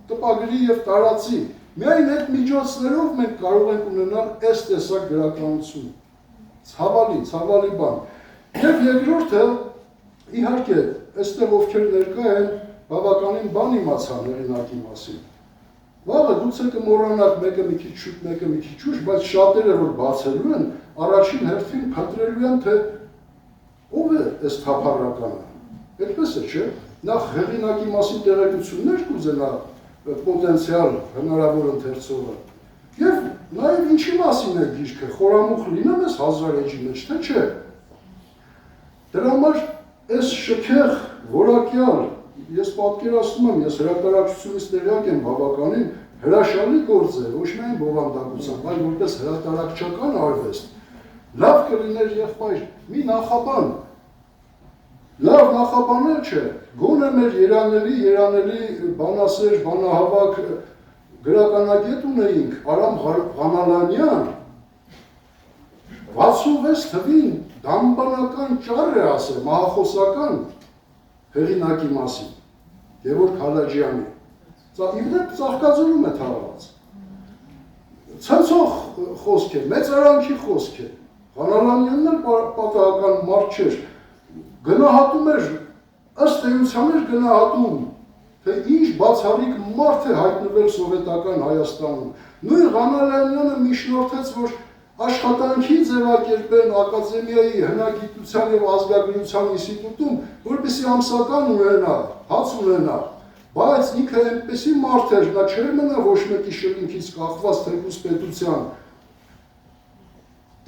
տպագրի եւ տարածի։ Միայն այդ միջոցներով մենք կարող ենք ունենալ այս տեսակ գրականություն։ Ցավալի բան։ Եվ երկրորդը, իհարկե, այստեղ ովքեր ներկա են, բավականին բան իմացան հեղինակի մասին։ Վաղը գուցե կմոռանաք մեկը մի քիչ շուտ, մեկը մի քիչ ուշ, բայց շատերը որ բացելու են, առաջին հերթին փնտրելու են, թե ով է այս թափառականը։ Այդպես է, չէ՞։ Նախ հեղինակի մասին տեղեկություններ կուզենա պոտենցիալ հնարավոր ընթերցողը։ Եվ նաև ինչի մասին է գիրքը, խորամուխ լինեմ ես 1000 էջի մեջ, թե չէ։ Դրա համար այս շքեղ որակյալ, ես պատկերացնում եմ, ես հրատարակչությունից տեղյակ եմ բավականին հրաշալի գործ է, ոչ միայն բովանդակությամբ, այլ որպես հրատարակչական արվեստ, լավ կլիներ եղբայր, մի նախաբան, լավ նախաբանել չէ, գոնե մեր երանելի բանասեր, բանահավաք գրականագետ ունեինք, Արամ Ղանալանյան, 66 թվին դամբանական ճառ է ասել, մահախոսական հեղինակի մասին, Գևորգ Հալաջյանի, իվդեպ ծաղկաձորում է թաղված, ցնցող խոսք է, մեծարանքի խոսք է, Ղանալանյանն էլ պատահական մարդ չէր, գնահատում էր, ըստ էության էր գնահատում, թե ինչ բացառիկ մարդ է հայտնվել սովետական Հայաստանում, նույն Ղանալանյանը միջնորդեց, որ աշխատանքի ձևակերպեն ակադեմիայի հնագիտության և ազգագրության ինստիտուտում, որպեսզի ամսական ունենա, հաց ունենա, բայց ինքը այնպեսի մարդ էր, նա չէր մնա ոչ մեկի շրինքից կախված թեկուզ պետության,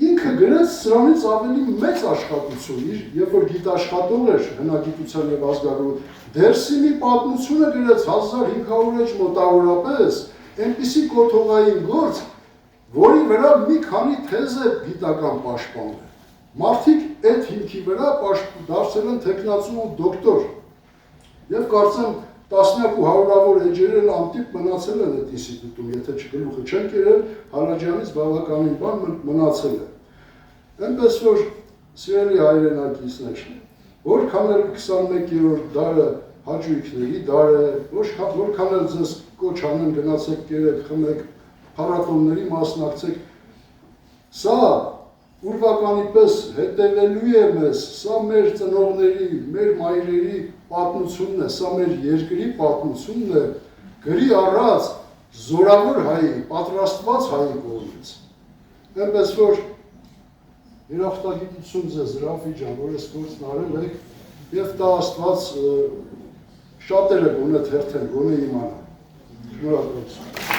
ինքը գրեց սրանից ավելի մեծ աշխատություն, երբ որ գիտաշխատող էր հնագիտության և ազգագրության, Դերսիմի պատմությունը գրեց 1500 էջ մոտավորապես, այնպիսի կոթողային գործ, որի վրա մի քանի թեզ է գիտական պաշտպանվել։ Մարդիկ այդ հիմքի վրա դարձել են թեկնածու ու դոկտոր։ Եվ կարծեմ տասնյակ ու հարյուրավոր էջեր էլ անտիպ մնացել են այդ ինստիտուտում, եթե գլուխը չեն կերել, Հալաջյանից բավականին բան մնացել է։ Այնպես որ սիրելի հայրենակիցներ, որքան էլ 21-րդ դարը հաճույքների դար է, որքան էլ ձեզ կոչ անեն գնացեք կերեք, խմեք, փառատոնների մասնակցեք, սա ուրվականի պես հետևելու է մեզ, սա մեր ծնողների, մեր մայրերի պատմությունն է, սա մեր երկրի պատմությունն է, գրի առած զորավոր հայի, պատրաստված հայի կողմից։ Այնպես որ երախտագիտություն ձեզ, Ռաֆի ջան, որ այս գործն արել եք, և դա Աստված շատերը գոնե թերթեն, գոնե իմանան։ Շնորհակալություն։